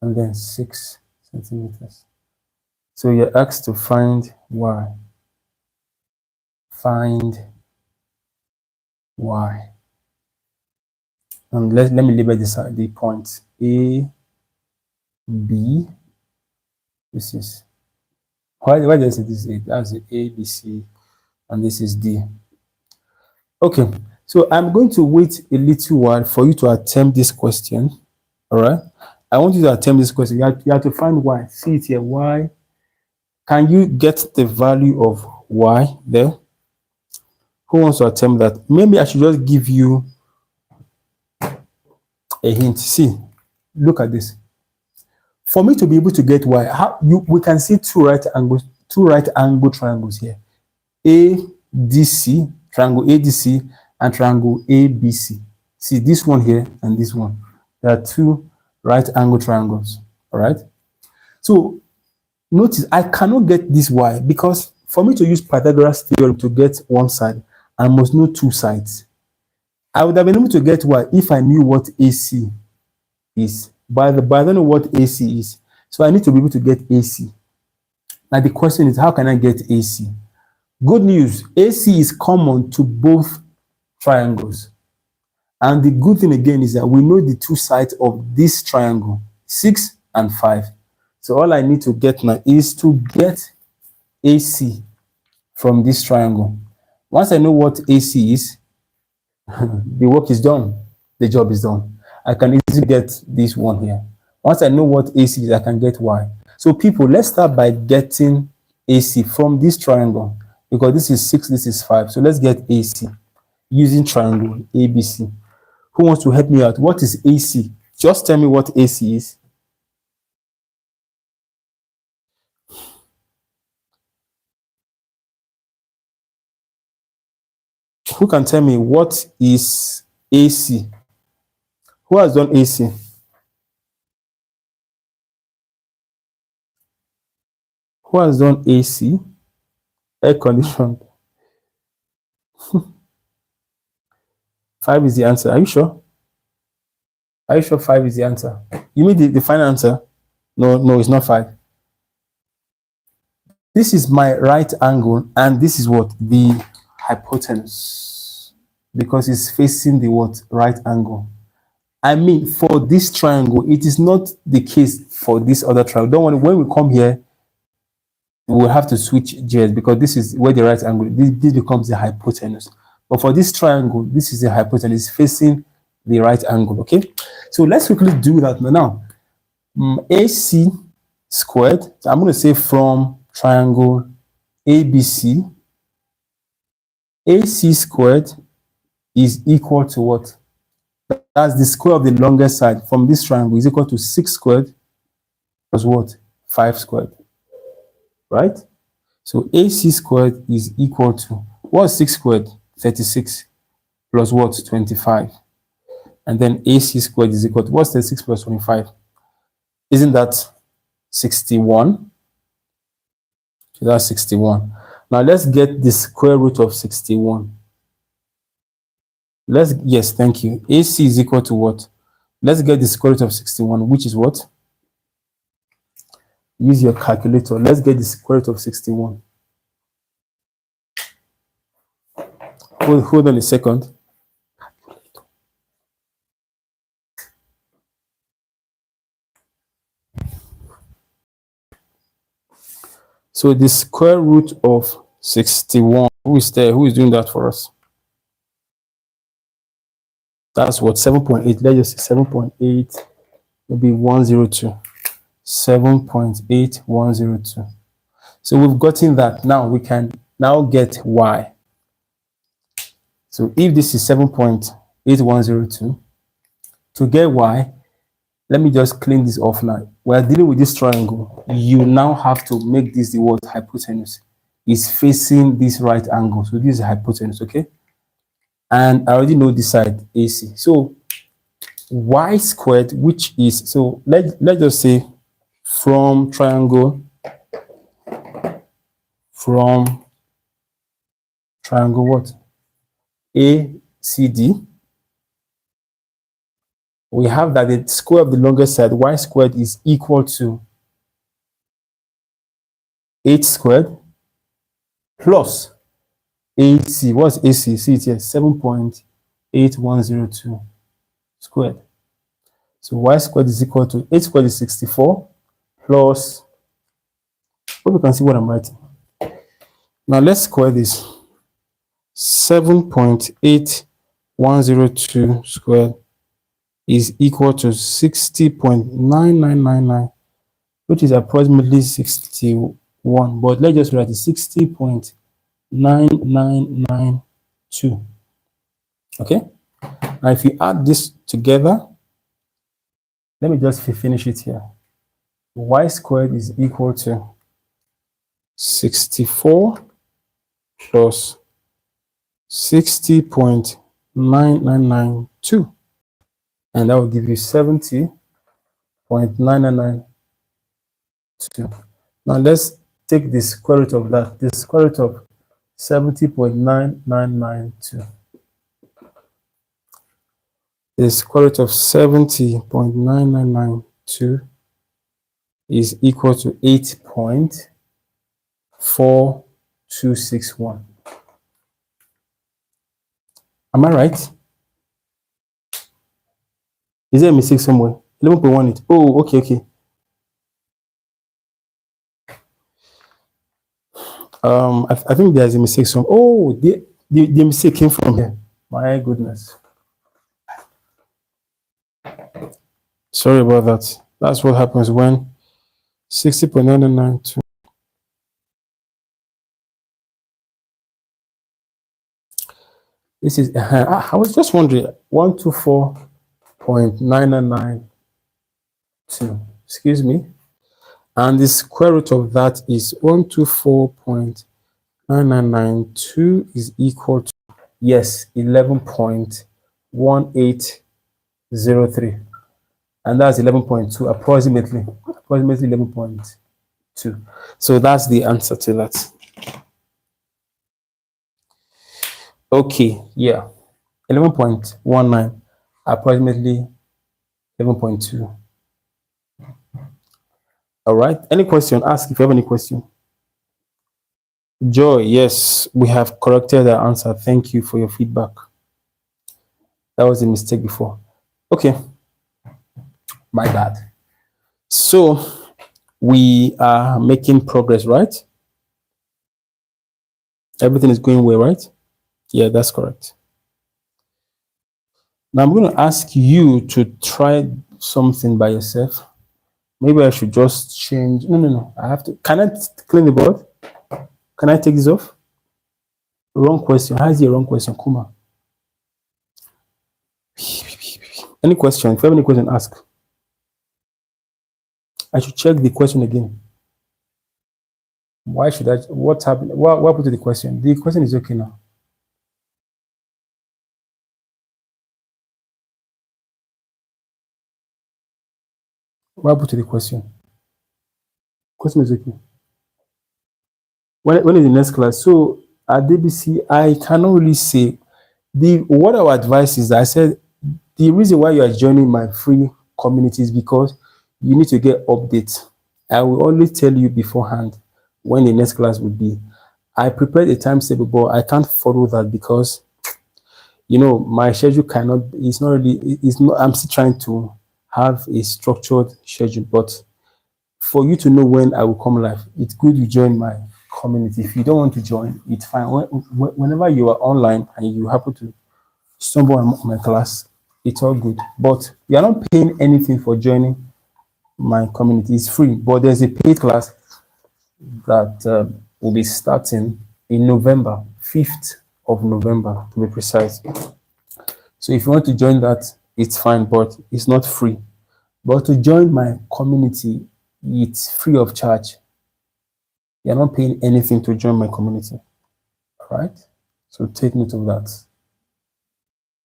and then 6 centimeters. So you're asked to find y. Find y. And let me label this the points A, B. This is why does it is it? That's A, B, C, and this is D. Okay, so I'm going to wait a little while for you to attempt this question. All right, I want you to attempt this question. You have to find y. See it here. Y. Can you get the value of y there? Who wants to attempt that? Maybe I should just give you a hint. See, look at this. For me to be able to get y, we can see two right angle triangles here. ADC, triangle ADC, and triangle ABC. See this one here and this one. There are two right angle triangles. All right. So notice I cannot get this y because for me to use Pythagoras theorem to get one side, I must know two sides. I would have been able to get y if I knew what AC is, but I don't know what AC is. So I need to be able to get AC. Now the question is, how can I get AC? Good news, AC is common to both triangles. And the good thing again is that we know the two sides of this triangle, 6 and 5. So all I need to get now is to get AC from this triangle. Once I know what AC is, the work is done. The job is done. I can easily get this one here. Once I know what AC is, I can get Y. So people, let's start by getting AC from this triangle because this is 6, this is 5. So let's get AC using triangle ABC. Who wants to help me out? What is AC? Just tell me what AC is. Who can tell me what is AC? Who has done AC? Who has done AC? Air conditioned. 5 is the answer. Are you sure? Are you sure 5 is the answer? You mean the final answer? No, it's not 5. This is my right angle, and this is what? The hypotenuse. Because it's facing the what? Right angle. I mean, for this triangle, it is not the case for this other triangle. Don't worry, when we come here, we will have to switch gears because this is where the right angle, this becomes the hypotenuse. But for this triangle, this is the hypotenuse facing the right angle, okay? So let's quickly do that now. AC squared, so I'm going to say from triangle ABC, AC squared is equal to what? That's the square of the longest side from this triangle is equal to 6 squared plus what? 5 squared. Right? So AC squared is equal to, what's 6 squared? 36 plus what? 25. And then AC squared is equal to, what's 36 plus 25? Isn't that 61? So that's 61. Now let's get the square root of 61. Yes, thank you. AC is equal to what? Let's get the square root of 61, which is what? Use your calculator. Let's get the square root of 61. Hold on a second. So the square root of 61, who is there? Who is doing that for us? That's what? 7.8. Let's just say 7.8, maybe 102. 7.8102. So we've gotten that. Now we can now get y. So if this is 7.8102, to get y, let me just clean this off now. We're dealing with this triangle. You now have to make this the word hypotenuse. It's facing this right angle. So this is hypotenuse, okay? And I already know this side, AC. So y squared, which is, so let's just say from triangle what? ACD, we have that the square of the longest side, y squared, is equal to 8 squared plus AC. What's AC? See it here, 7.8102 squared. So y squared is equal to 8 squared is 64 plus, hope you can see what I'm writing. Now let's square this. 7.8102 squared is equal to 60.9999, which is approximately 61. But let's just write it 60.9992. Okay? Now if you add this together, let me just finish it here. Y squared is equal to 64 plus 60.9992. And that will give you 70.9992. Now let's take the square root of that. The square root of 70.9992. The square root of 70.9992 is equal to 8.4261. Am I right? Is there a mistake somewhere? 11.18. Oh, okay. I think there's a mistake somewhere. Oh, the mistake came from here. My goodness. Sorry about that. That's what happens when 60.9992. This is, I was just wondering, 124.9992. Excuse me. And the square root of that is 124.9992 is equal to, yes, 11.1803. And that's 11.2, approximately 11.2. So that's the answer to that. Okay, yeah, 11.19, approximately 11.2. All right, any question? Ask if you have any question. Joy, yes, we have corrected the answer. Thank you for your feedback. That was a mistake before. Okay, my bad. So we are making progress, right? Everything is going well, right? Yeah, that's correct. Now I'm going to ask you to try something by yourself. Maybe I should just change. No. I have to. Can I clean the board? Can I take this off? Wrong question. How is the wrong question? Kuma. Any question? If you have any question, ask. I should check the question again. Why should I? What's happening? What happened to the question? The question is okay now. What happened to the question? Question is okay. when is the next class? So at DBC, I cannot really say. The what our advice is, I said the reason why you are joining my free community is because you need to get updates. I will always tell you beforehand when the next class will be. I prepared a timetable, but I can't follow that because my schedule cannot. It's not really. It's not. I'm still trying to have a structured schedule, but for you to know when I will come live, it's good you join my community. If you don't want to join, it's fine. Whenever you are online and you happen to stumble on my class, it's all good. But you are not paying anything for joining my community. It's free, but there's a paid class that will be starting in November, 5th of November to be precise. So if you want to join that, it's fine, but it's not free. But to join my community, it's free of charge. You're not paying anything to join my community. All right? So take note of that.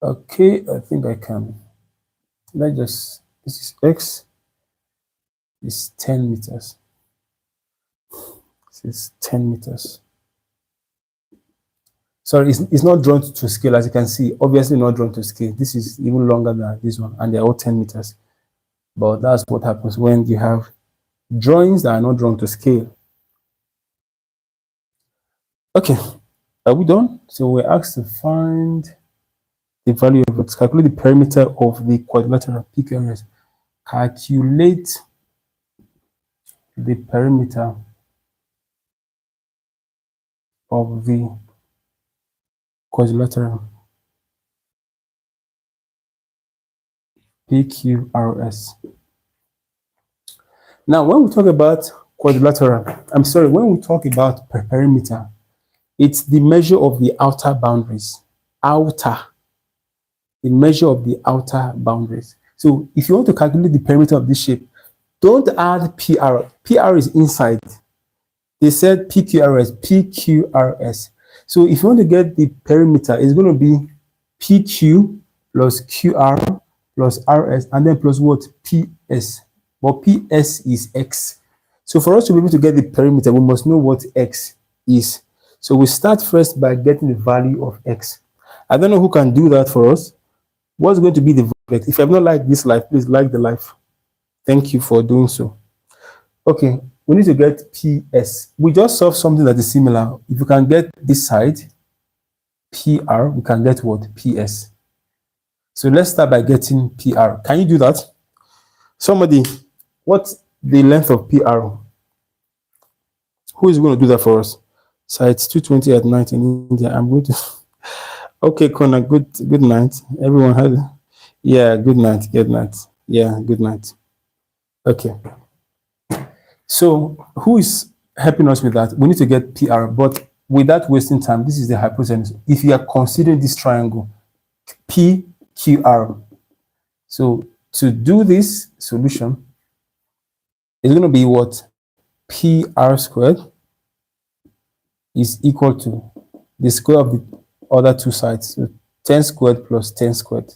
Okay, I think I can. This is X. It's 10 meters. This is 10 meters. Sorry, it's not drawn to scale, as you can see. Obviously not drawn to scale. This is even longer than this one, and they're all 10 meters. But that's what happens when you have drawings that are not drawn to scale. Okay, are we done? So we're asked to find the value of X, calculate the perimeter of the quadrilateral PQRS. Calculate the perimeter of the quadrilateral PQRS. Now, when we talk about quadrilateral, when we talk about perimeter, it's the measure of the outer boundaries. The measure of the outer boundaries. So if you want to calculate the perimeter of this shape, don't add PR. PR is inside. They said PQRS. So if you want to get the perimeter, it's going to be PQ plus QR plus RS and then plus what? PS. But PS is X. So for us to be able to get the perimeter, we must know what X is. So we start first by getting the value of X. I don't know who can do that for us. What's going to be the value of X? If you have not liked this life, please like the life. Thank you for doing so. Okay, we need to get PS. We just solved something that is similar. If you can get this side, PR, we can get what? PS. So let's start by getting PR. Can you do that? Somebody, what's the length of PR? Who is going to do that for us? So it's 2:20 at night in India. I'm going to... Okay, Connor, good night. Everyone had... Yeah, good night. Good night. Yeah, good night. Okay. So who is helping us with that? We need to get PR, but without wasting time, this is the hypotenuse. If you are considering this triangle, PQR. So to do this solution, it's going to be what? PR squared is equal to the square of the other two sides. So 10 squared plus 10 squared.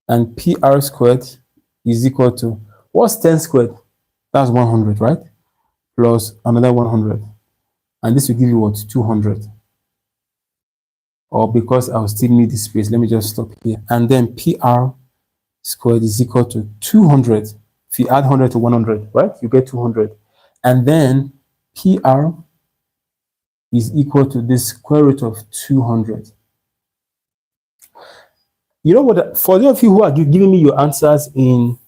And PR squared is equal to, what's 10 squared? That's 100, right? Plus another 100. And this will give you what? 200. Or because I'll still need this space, let me just stop here. And then PR squared is equal to 200. If you add 100 to 100, right? You get 200. And then PR is equal to the square root of 200. You know what? For those of you who are giving me your answers in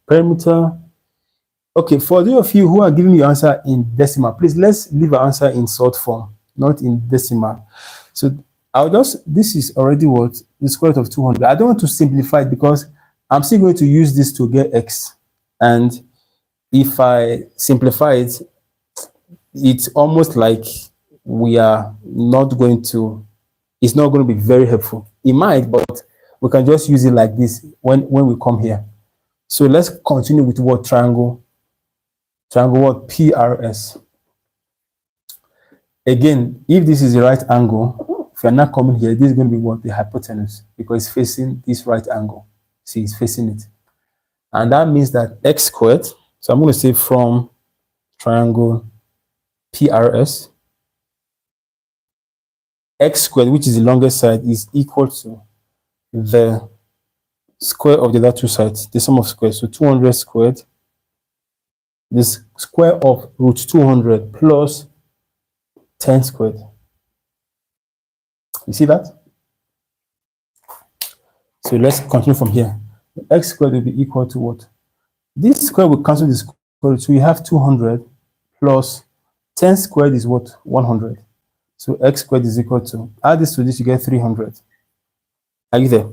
perimeter, okay, for those of you who are giving me your answer in decimal, please let's leave an answer in short form, not in decimal. So this is already what? The square root of 200. I don't want to simplify it because I'm still going to use this to get X. And if I simplify it, it's almost like we are not going to, it's not going to be very helpful. It might, but we can just use it like this when we come here. So let's continue with what? Triangle what? PRS. Again, if this is the right angle, if you're not coming here, this is going to be what? The hypotenuse, because it's facing this right angle. See, it's facing it. And that means that X squared, so I'm going to say from triangle PRS. X squared, which is the longest side, is equal to the square of the other two sides, the sum of squares. So 200 squared, the square of root 200 plus 10 squared. You see that? So let's continue from here. X squared will be equal to what? This square will cancel this square. So we have 200 plus 10 squared is what? 100. So x squared is equal to, add this to this, you get 300. Are you there?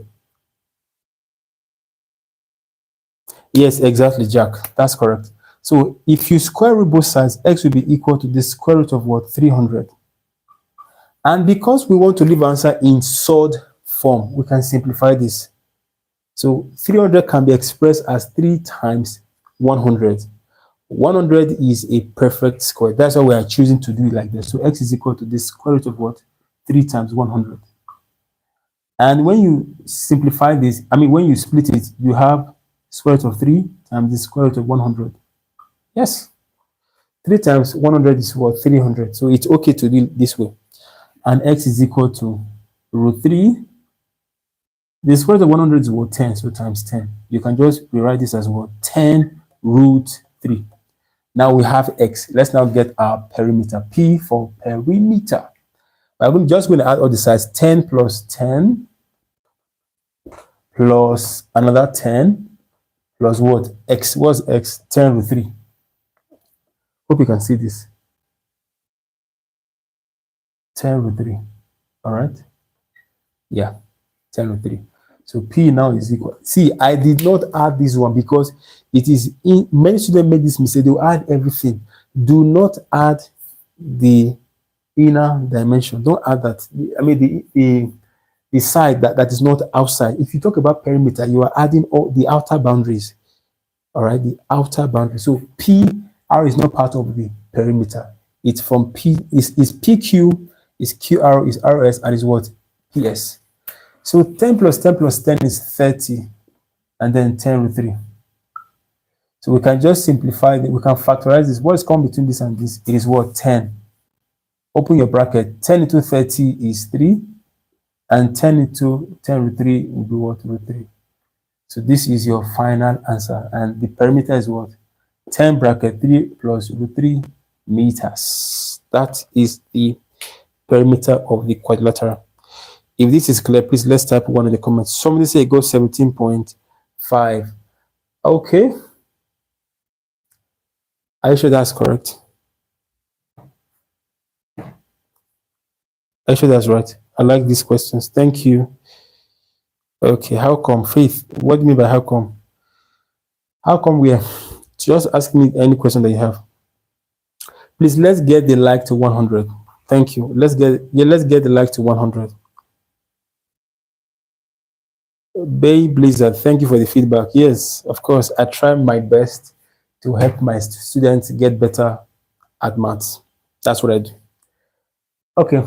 Yes, exactly, Jack. That's correct. So if you square root both sides, x will be equal to the square root of what? 300. And because we want to leave our answer in surd form, we can simplify this. So 300 can be expressed as 3 times 100. 100 is a perfect square. That's why we are choosing to do it like this. So x is equal to the square root of what? 3 times 100. And when you simplify this, when you split it, you have square root of 3 times the square root of 100. Yes. 3 times 100 is what? 300. So it's okay to do it this way. And x is equal to root 3. The square root of 100 is what? 10. So times 10. You can just rewrite this as what? 10 root 3. Now we have x. Let's now get our perimeter. P for perimeter. I'm just going to add all the sides. 10 plus 10 plus another 10 plus what? X. What's x? 10 root 3. Hope you can see this. 10 root 3. All right? Yeah. 10 root 3. So P now is equal. See, I did not add this one because it is in many students make this mistake. They will add everything. Do not add the inner dimension. Don't add that. The side that is not outside. If you talk about perimeter, you are adding all the outer boundaries. All right, the outer boundary. So PR is not part of the perimeter. It's from P. Is PQ, is QR, is RS, and is what? PS. So 10 plus 10 plus 10 is 30, and then 10 root 3. So we can just simplify it. We can factorize this. What is common between this and this? It is what? 10. Open your bracket. 10 into 30 is 3, and 10 into 10 root 3 will be what? Root 3. So this is your final answer. And the perimeter is what? 10 bracket 3 plus root 3 meters. That is the perimeter of the quadrilateral. If this is clear, please let's type 1 in the comments. Somebody say it goes 17.5. Okay. Are you sure that's correct? Are you sure that's right? I like these questions. Thank you. Okay, how come? Faith, what do you mean by how come? How come we are? Just ask me any question that you have. Please, let's get the like to 100. Thank you. Let's get the like to 100. Bay Blizzard, thank you for the feedback. Yes, of course, I try my best to help my students get better at maths. That's what I do. Okay.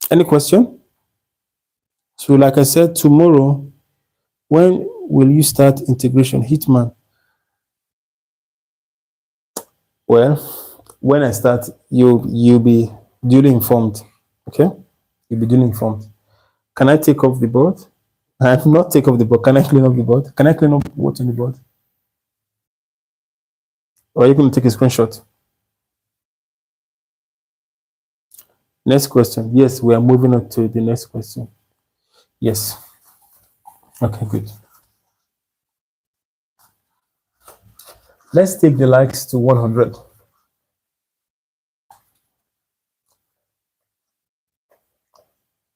Any question? So, like I said, tomorrow, when will you start integration? Hitman. Well, when I start, you'll be duly informed. Okay? You'll be duly informed. Can I take off the board? I have not take off the board. Can I clean up the board? Can I clean up what's on the board? Or are you going to take a screenshot? Next question. Yes, we are moving on to the next question. Yes. Okay, good. Let's take the likes to 100.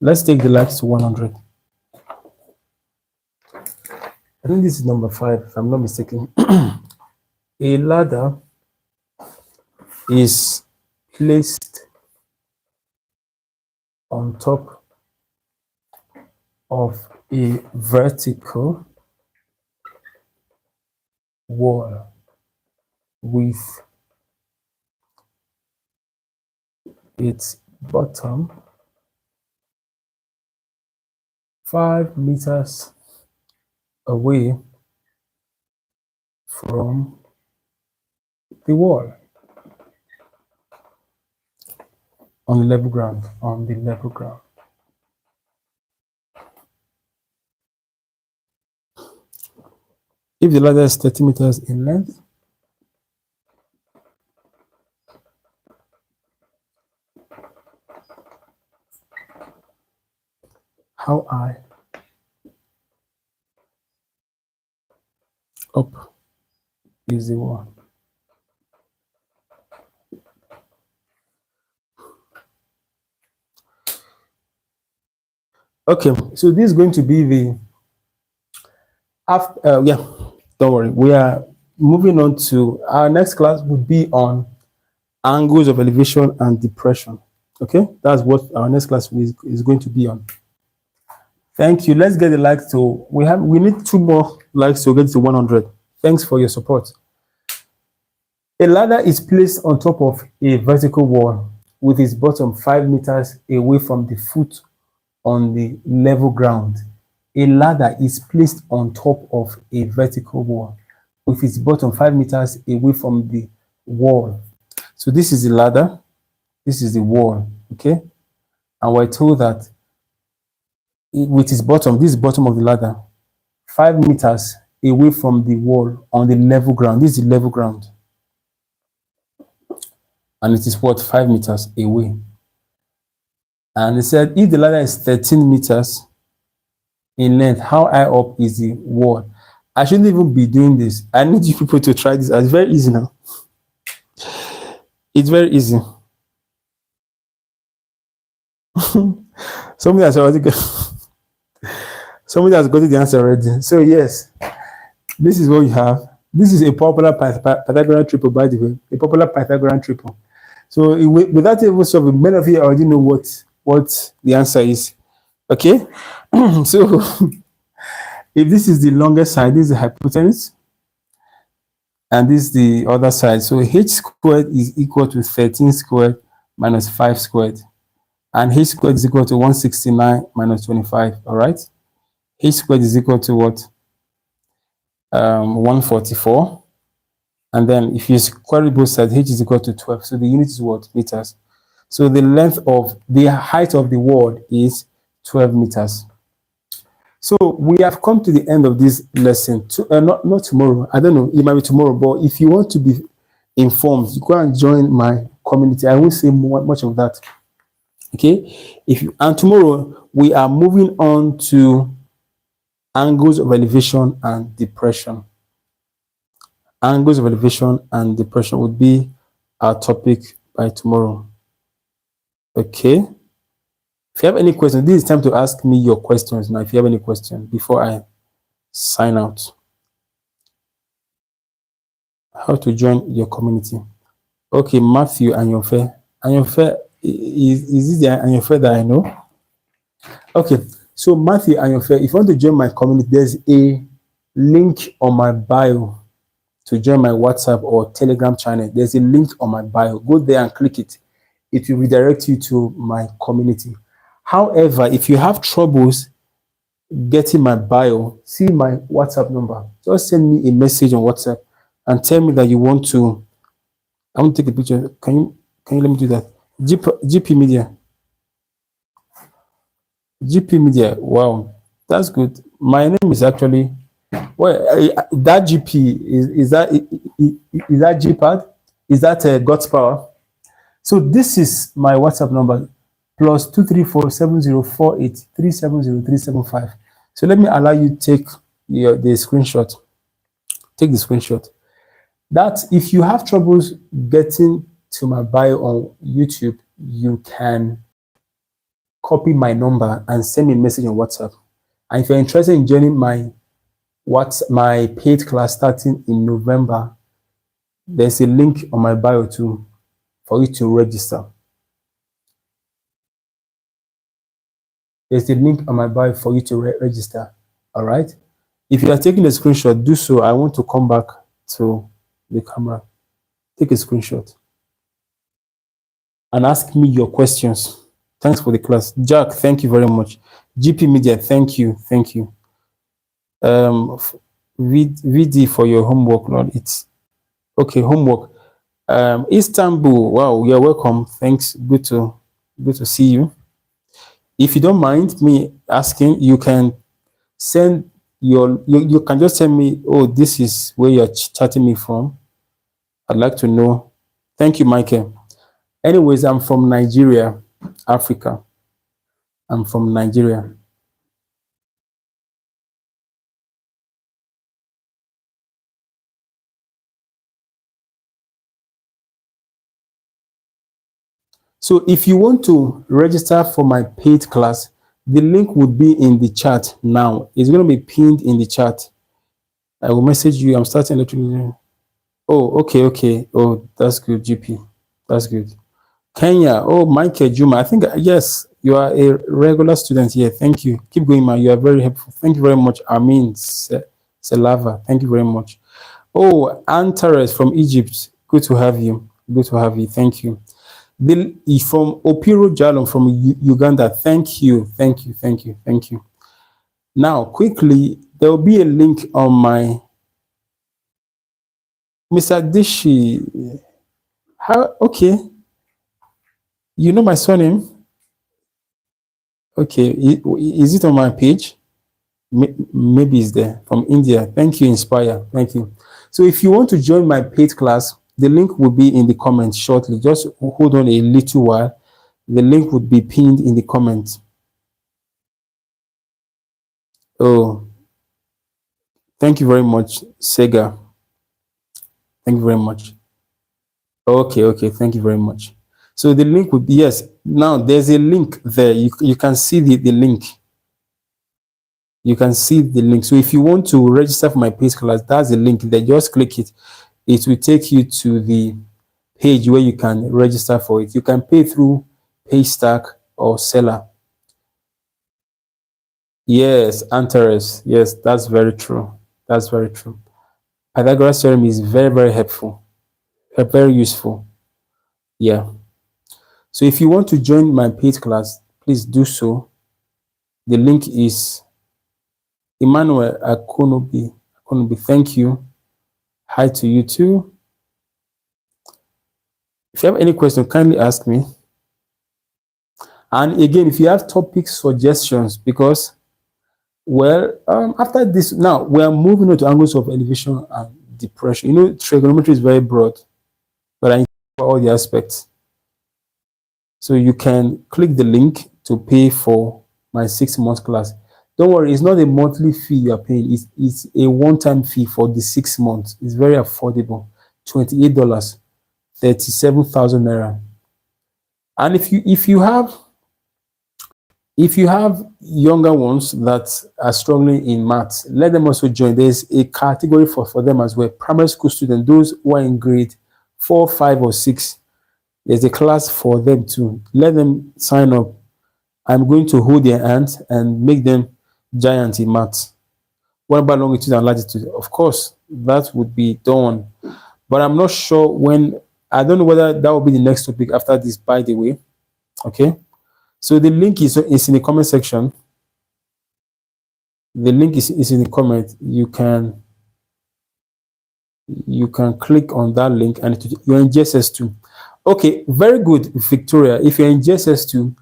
Let's take the likes to 100. I think this is number 5, if I'm not mistaken. A ladder is placed on top of a vertical wall with its bottom 5 meters away from the wall. on the level ground, on the level ground. If the ladder is 30 meters in length, how high up is the wall? Okay, so this is going to be the after. Yeah, don't worry. We are moving on to our next class. Would be on angles of elevation and depression. Okay, that's what our next class is going to be on. Thank you. Let's get the likes to. We need 2 more likes to get to 100. Thanks for your support. A ladder is placed on top of a vertical wall with its bottom 5 meters away from the foot on the level ground. A ladder is placed on top of a vertical wall with its bottom 5 meters away from the wall. So this is the ladder, this is the wall, okay? And we're told that with its bottom, this is the bottom of the ladder, 5 meters away from the wall on the level ground. This is the level ground. And it is what? 5 meters away. And it said if the ladder is 13 meters in length, how high up is the wall? I shouldn't even be doing this. I need you people to try this. It's very easy now. It's very easy. Somebody has already got somebody has got the answer already. So yes, this is what you have. This is a popular Pythagorean triple, by the way, a popular Pythagorean triple. So without even solving, many of you already know what the answer is. Okay, so if this is the longest side, this is the hypotenuse, and this is the other side. So h squared is equal to 13 squared minus 5 squared, and h squared is equal to 169 minus 25. All right, h squared is equal to what? 144. And then if you square both sides, h is equal to 12. So the unit is what? Meters. So the length of the height of the wall is 12 meters. So we have come to the end of this lesson. Not tomorrow. I don't know. It might be tomorrow. But if you want to be informed, you go and join my community. I won't say much of that. Okay. And tomorrow we are moving on to angles of elevation and depression. Angles of elevation and depression would be our topic by tomorrow. Okay. If you have any questions, this is time to ask me your questions now. If you have any questions before I sign out. How to join your community? Okay, Matthew Anyonfe. Anyonfe, is this the Anyonfe that I know? Okay, so Matthew Anyonfe, if you want to join my community, there's a link on my bio to join my WhatsApp or Telegram channel. There's a link on my bio. Go there and click it. It will redirect you to my community. However, if you have troubles getting my bio, see my WhatsApp number. Just send me a message on WhatsApp and tell me that you want to. I want to take a picture. Can you let me do that? GP Media. GP Media. Wow, that's good. My name is actually. Well, that GP is that Gpad? Is that God's power? So this is my WhatsApp number, +234 7048 370375. So let me allow you to take the screenshot. Take the screenshot. That if you have troubles getting to my bio on YouTube, you can copy my number and send me a message on WhatsApp. And if you're interested in joining my paid class starting in November, there's a link on my bio too for you to register. There's a link on my bio for you to register. All right. If you are taking a screenshot, do so. I want to come back to the camera. Take a screenshot and ask me your questions. Thanks for the class. Jack, thank you very much. GP Media, thank you. Thank you. VD for your homework, Lord. It's okay. Homework. Istanbul. Wow, you're welcome. Thanks. Good to Good to see you. If you don't mind me asking, you can send you can just tell me, oh, this is where you're chatting me from. I'd like to know. Thank you, Michael. Anyways, I'm from Nigeria, Africa. I'm from Nigeria. So if you want to register for my paid class, the link would be in the chat now. It's going to be pinned in the chat. I will message you. I'm starting electrical. Oh, okay, okay. Oh, that's good, GP. That's good. Kenya. Oh, Michael Juma. I think, yes, you are a regular student here. Thank you. Keep going, man. You are very helpful. Thank you very much. Amin Selava. Thank you very much. Oh, Antares from Egypt. Good to have you. Good to have you. Thank you. From Opiro Jalom from Uganda. Thank you. Thank you. Thank you. Thank you. Now, quickly, there will be a link on my Mr. Dishi. How? Okay. You know my surname? Okay. Is it on my page? Maybe it's there. From India. Thank you, Inspire. Thank you. So if you want to join my paid class, the link will be in the comments shortly. Just hold on a little while. The link would be pinned in the comments. Oh, thank you very much, Sega. Thank you very much. Okay, okay. Thank you very much. So the link would be, yes. Now there's a link there. You can see the link. You can see the link. So if you want to register for my paid class, that's the link there. Just click it. It will take you to the page where you can register for it. You can pay through Paystack or Seller. Yes, Antares. Yes, that's very true. That's very true. Pythagoras theorem is very, very helpful. Very useful. Yeah. So if you want to join my paid class, please do so. The link is Emmanuel Akonobi. Akonobi, thank you. Hi to you too. If you have any question, kindly ask me. And again, if you have topic suggestions, because, well, after this, now we are moving on to angles of elevation and depression. You know, trigonometry is very broad, but I cover all the aspects. So you can click the link to pay for my 6 month class. Don't worry, it's not a monthly fee you are paying. It's a one-time fee for the 6 months. It's very affordable. $28, 37,000 naira. And if you have younger ones that are struggling in maths, let them also join. There's a category for them as well. Primary school students, those who are in grade 4, 5, or 6. There's a class for them too. Let them sign up. I'm going to hold their hands and make them giants in maths. What about longitude and latitude? Of course, that would be done. But I'm not sure when. I don't know whether that will be the next topic after this, by the way. Okay. So the link is in the comment section. The link is in the comment. You can click on that link and you're in GSS2. Okay, very good, Victoria. If you're in GSS2,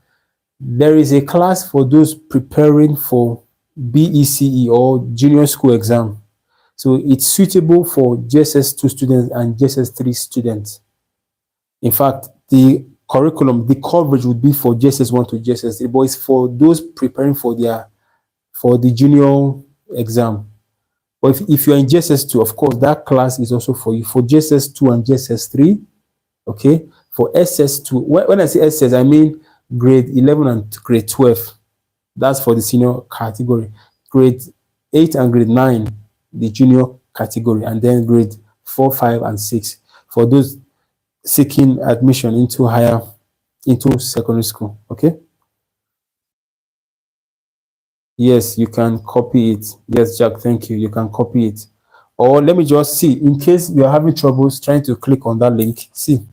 there is a class for those preparing for BECE or junior school exam. So it's suitable for GSS2 students and GSS3 students. In fact, the curriculum, the coverage would be for GSS1 to GSS3, but it's for those preparing for the junior exam. But if you're in GSS2, of course, that class is also for you. For GSS2 and GSS3, okay? For SS2, when I say SS, I mean grade 11 and grade 12. That's for the senior category. Grade 8 and grade 9, the junior category. And then grade 4, 5, and 6 for those seeking admission into secondary school, okay? Yes, you can copy it. Yes, Jack, thank you. You can copy it. Or let me just see, in case you're having troubles trying to click on that link, see.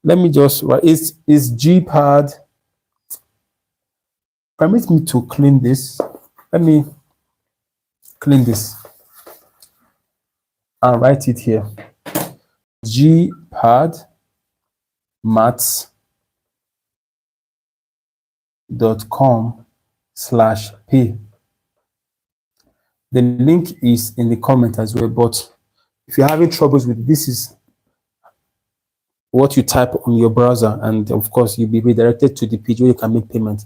Let me just, is Gpad, permit me to clean this. Let me clean this and write it here. Gpad maths pay. The link is in the comment as well, but if you're having troubles with this, is what you type on your browser, and of course you'll be redirected to the page where you can make payment.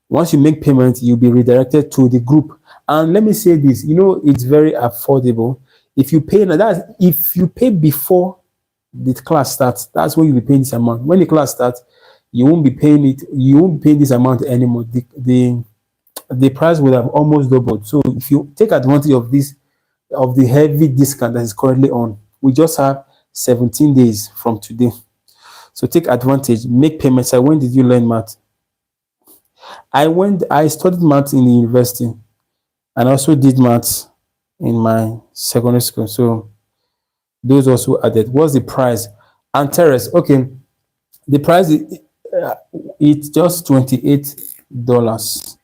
Once you make payment, you'll be redirected to the group. And let me say this, it's very affordable. If you pay now, if you pay before the class starts, that's when you'll be paying this amount. When the class starts, you won't be paying it, you won't pay this amount anymore. The price would have almost doubled. So if you take advantage of this, of the heavy discount that is currently on, we just have 17 days from today. So take advantage, make payments. When did you learn math? I studied math in the university, and also did math in my secondary school. So those also added. What's the price? And Terrace, okay, the price it's just $28.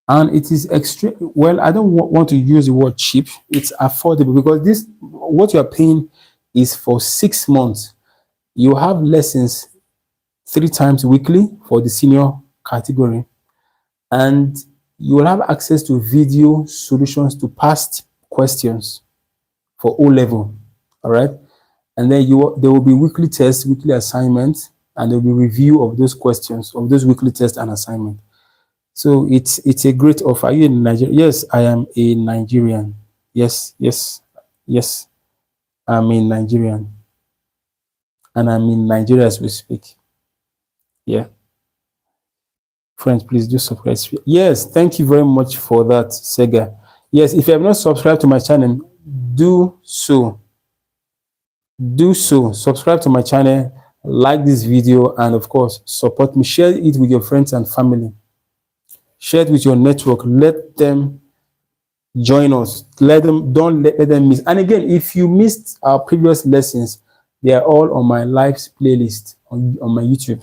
And it is extreme. Well, I don't want to use the word cheap. It's affordable, because what you're paying is for 6 months. You have lessons 3 times weekly for the senior category, and you will have access to video solutions to past questions for O level. All right, and then there will be weekly tests, weekly assignments, and there will be review of those questions, of those weekly tests and assignments. So it's a great offer. Are you in Nigeria? Yes, I am a Nigerian. Yes, I'm a Nigerian, and I'm in Nigeria as we speak. Yeah. Friends, please do subscribe. Yes, thank you very much for that, Sega. Yes, if you have not subscribed to my channel, do so. Subscribe to my channel, like this video, and of course, support me. Share it with your friends and family. Share it with your network. Let them join us. Don't let them miss. And again, if you missed our previous lessons, they are all on my lives playlist on my YouTube.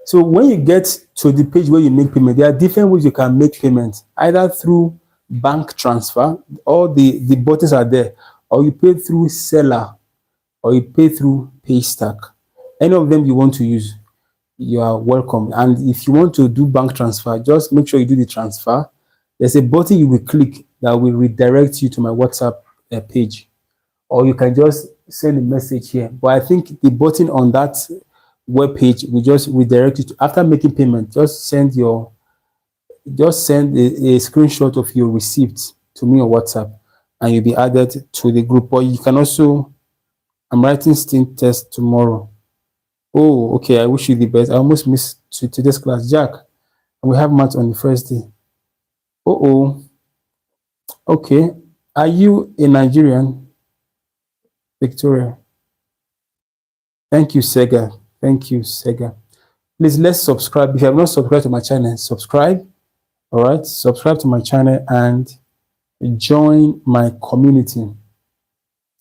So when you get to the page where you make payment, there are different ways you can make payments, either through bank transfer, all the buttons are there, or you pay through seller, or you pay through Paystack. Any of them you want to use, you are welcome. And if you want to do bank transfer, just make sure you do the transfer. There's a button you will click that will redirect you to my WhatsApp page, or you can just send a message here. But I think the button on that web page will just redirect you to, after making payment, just send a screenshot of your receipt to me on WhatsApp, and you'll be added to the group. Or you can also, I'm writing STEAM test tomorrow. Oh, okay. I wish you the best. I almost missed today's class, Jack. And we have math on the first day. Okay. Are you a Nigerian? Victoria. Thank you, Sega. Please, let's subscribe. If you have not subscribed to my channel, subscribe. All right, subscribe to my channel and join my community.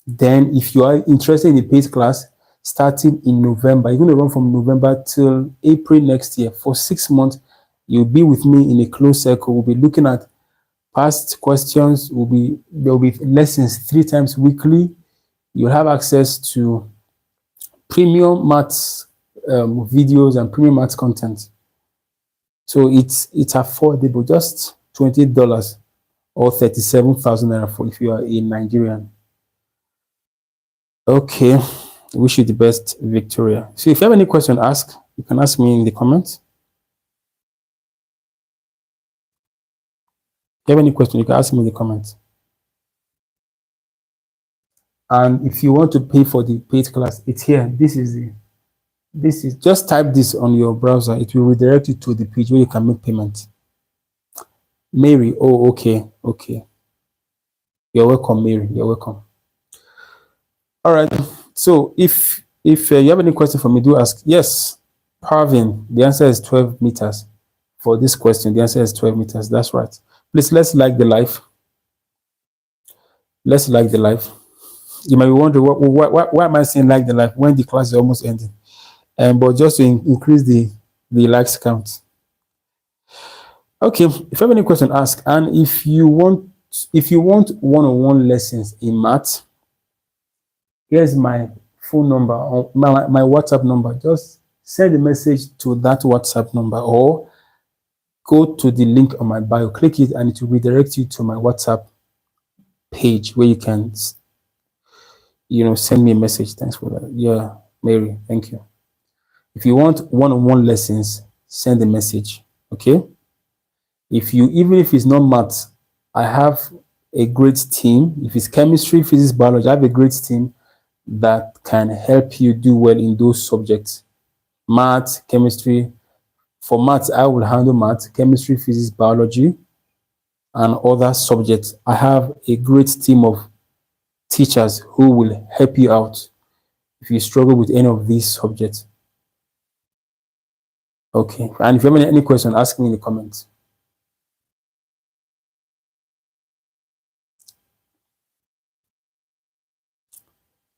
Then, if you are interested in the paid class, starting in November, you're going to run from November till April next year. For 6 months, you'll be with me in a closed circle. We'll be looking at past questions. There will be lessons 3 times weekly. You'll have access to premium maths videos and premium maths content. So it's affordable, just $28 or 37,000 naira for if you are a Nigerian. Okay, wish you the best, Victoria. So if you have any question, you can ask me in the comments. If you have any question, you can ask me in the comments. And if you want to pay for the paid class, it's here. This is just type this on your browser. It will redirect you to the page where you can make payment. Mary, oh, okay. You're welcome, Mary. You're welcome. All right. So if you have any question for me, do ask. Yes, Parvin, the answer is 12 meters. For this question, the answer is 12 meters. That's right. Please, let's like the live. Let's like the live. You might be wondering, why am I saying like the live when the class is almost ending? But just to increase the the likes count. Okay, if you have any question, ask. And if you want one-on-one lessons in math, here's my phone number or my WhatsApp number. Just send a message to that WhatsApp number or go to the link on my bio, click it, and it will redirect you to my WhatsApp page where you can, send me a message. Thanks for that. Yeah, Mary, thank you. If you want one-on-one lessons, send a message. Okay. Even if it's not maths, I have a great team. If it's chemistry, physics, biology, I have a great team that can help you do well in those subjects. Math, chemistry. For maths, I will handle math, chemistry, physics, biology, and other subjects. I have a great team of teachers who will help you out if you struggle with any of these subjects. Okay. And if you have any question, ask me in the comments.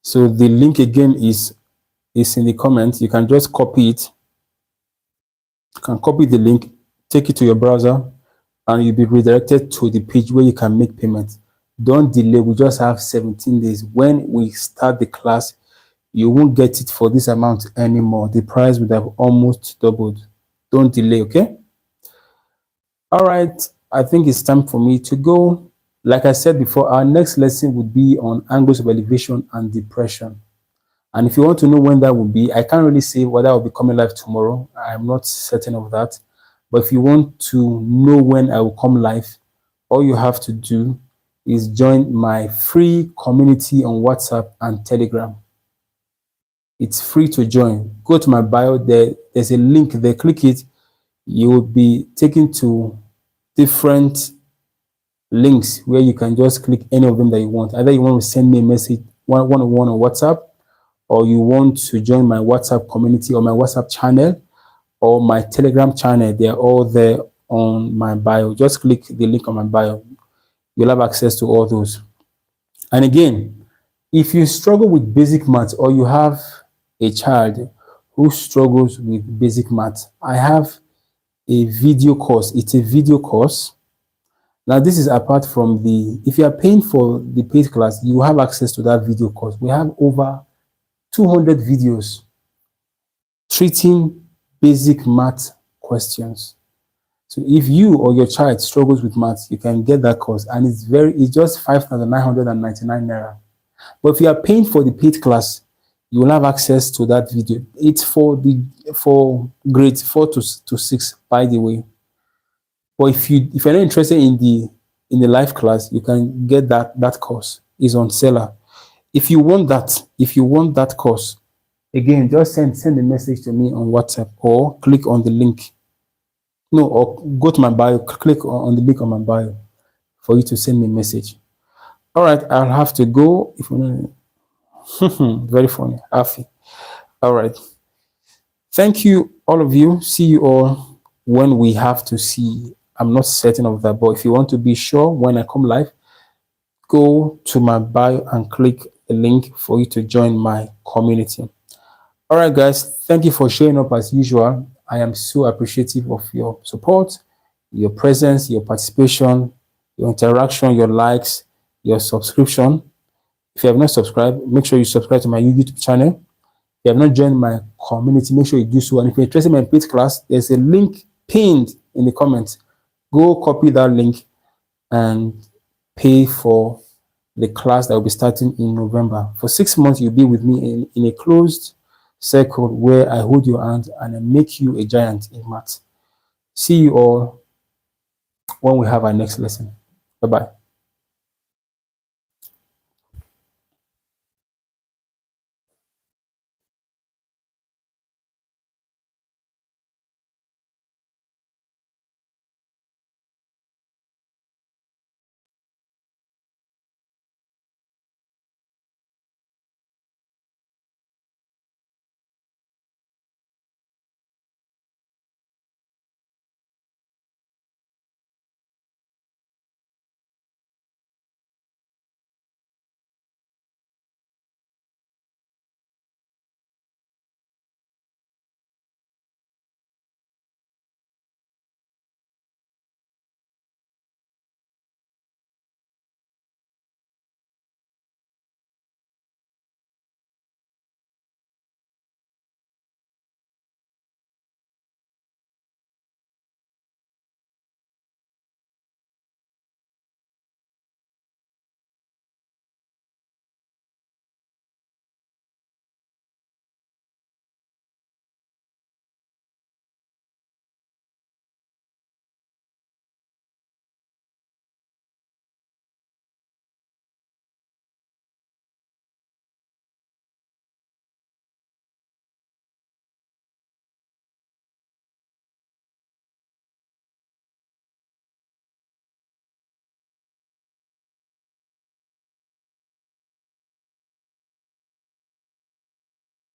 So the link again is in the comments. You can just copy it. You can copy the link, take it to your browser, and you'll be redirected to the page where you can make payments. Don't delay. We just have 17 days. When we start the class, you won't get it for this amount anymore. The price would have almost doubled. Don't delay, okay? All right. I think it's time for me to go. Like I said before, our next lesson would be on angles of elevation and depression. And if you want to know when that will be, I can't really say whether I will be coming live tomorrow. I'm not certain of that. But if you want to know when I will come live, all you have to do is join my free community on WhatsApp and Telegram. It's free to join. Go to my bio. There's a link there. Click it. You will be taken to different links where you can just click any of them that you want. Either you want to send me a message one-on-one on WhatsApp, or you want to join my WhatsApp community or my WhatsApp channel or my Telegram channel. They're all there on my bio. Just click the link on my bio. You'll have access to all those. And again, if you struggle with basic maths or you have a child who struggles with basic maths, I have a video course. It's a video course. Now, this is apart from if you are paying for the paid class, you have access to that video course. We have over 200 videos treating basic math questions. So if you or your child struggles with maths, you can get that course, and it's just 5,999 naira. But if you are paying for the paid class, you will have access to that video. It's for grades 4 to 6, by the way. But if you're not interested in the live class, you can get that course. It's on seller. If you want that course, again, just send a message to me on WhatsApp or click on the link. No, or go to my bio, click on the link on my bio for you to send me a message. All right, I'll have to go. Very funny, Afi. All right. Thank you, all of you. See you all when we have to see. I'm not certain of that, but if you want to be sure when I come live, go to my bio and click the link for you to join my community. All right, guys. Thank you for showing up as usual. I am so appreciative of your support, your presence, your participation, your interaction, your likes, your subscription. If you have not subscribed, make sure you subscribe to my YouTube channel. If you have not joined my community, make sure you do so. And if you're interested in my paid class, there's a link pinned in the comments. Go copy that link and pay for the class that will be starting in November. For 6 months, you'll be with me in a closed circle where I hold your hand and I make you a giant in maths. See you all when we have our next lesson. Bye-bye.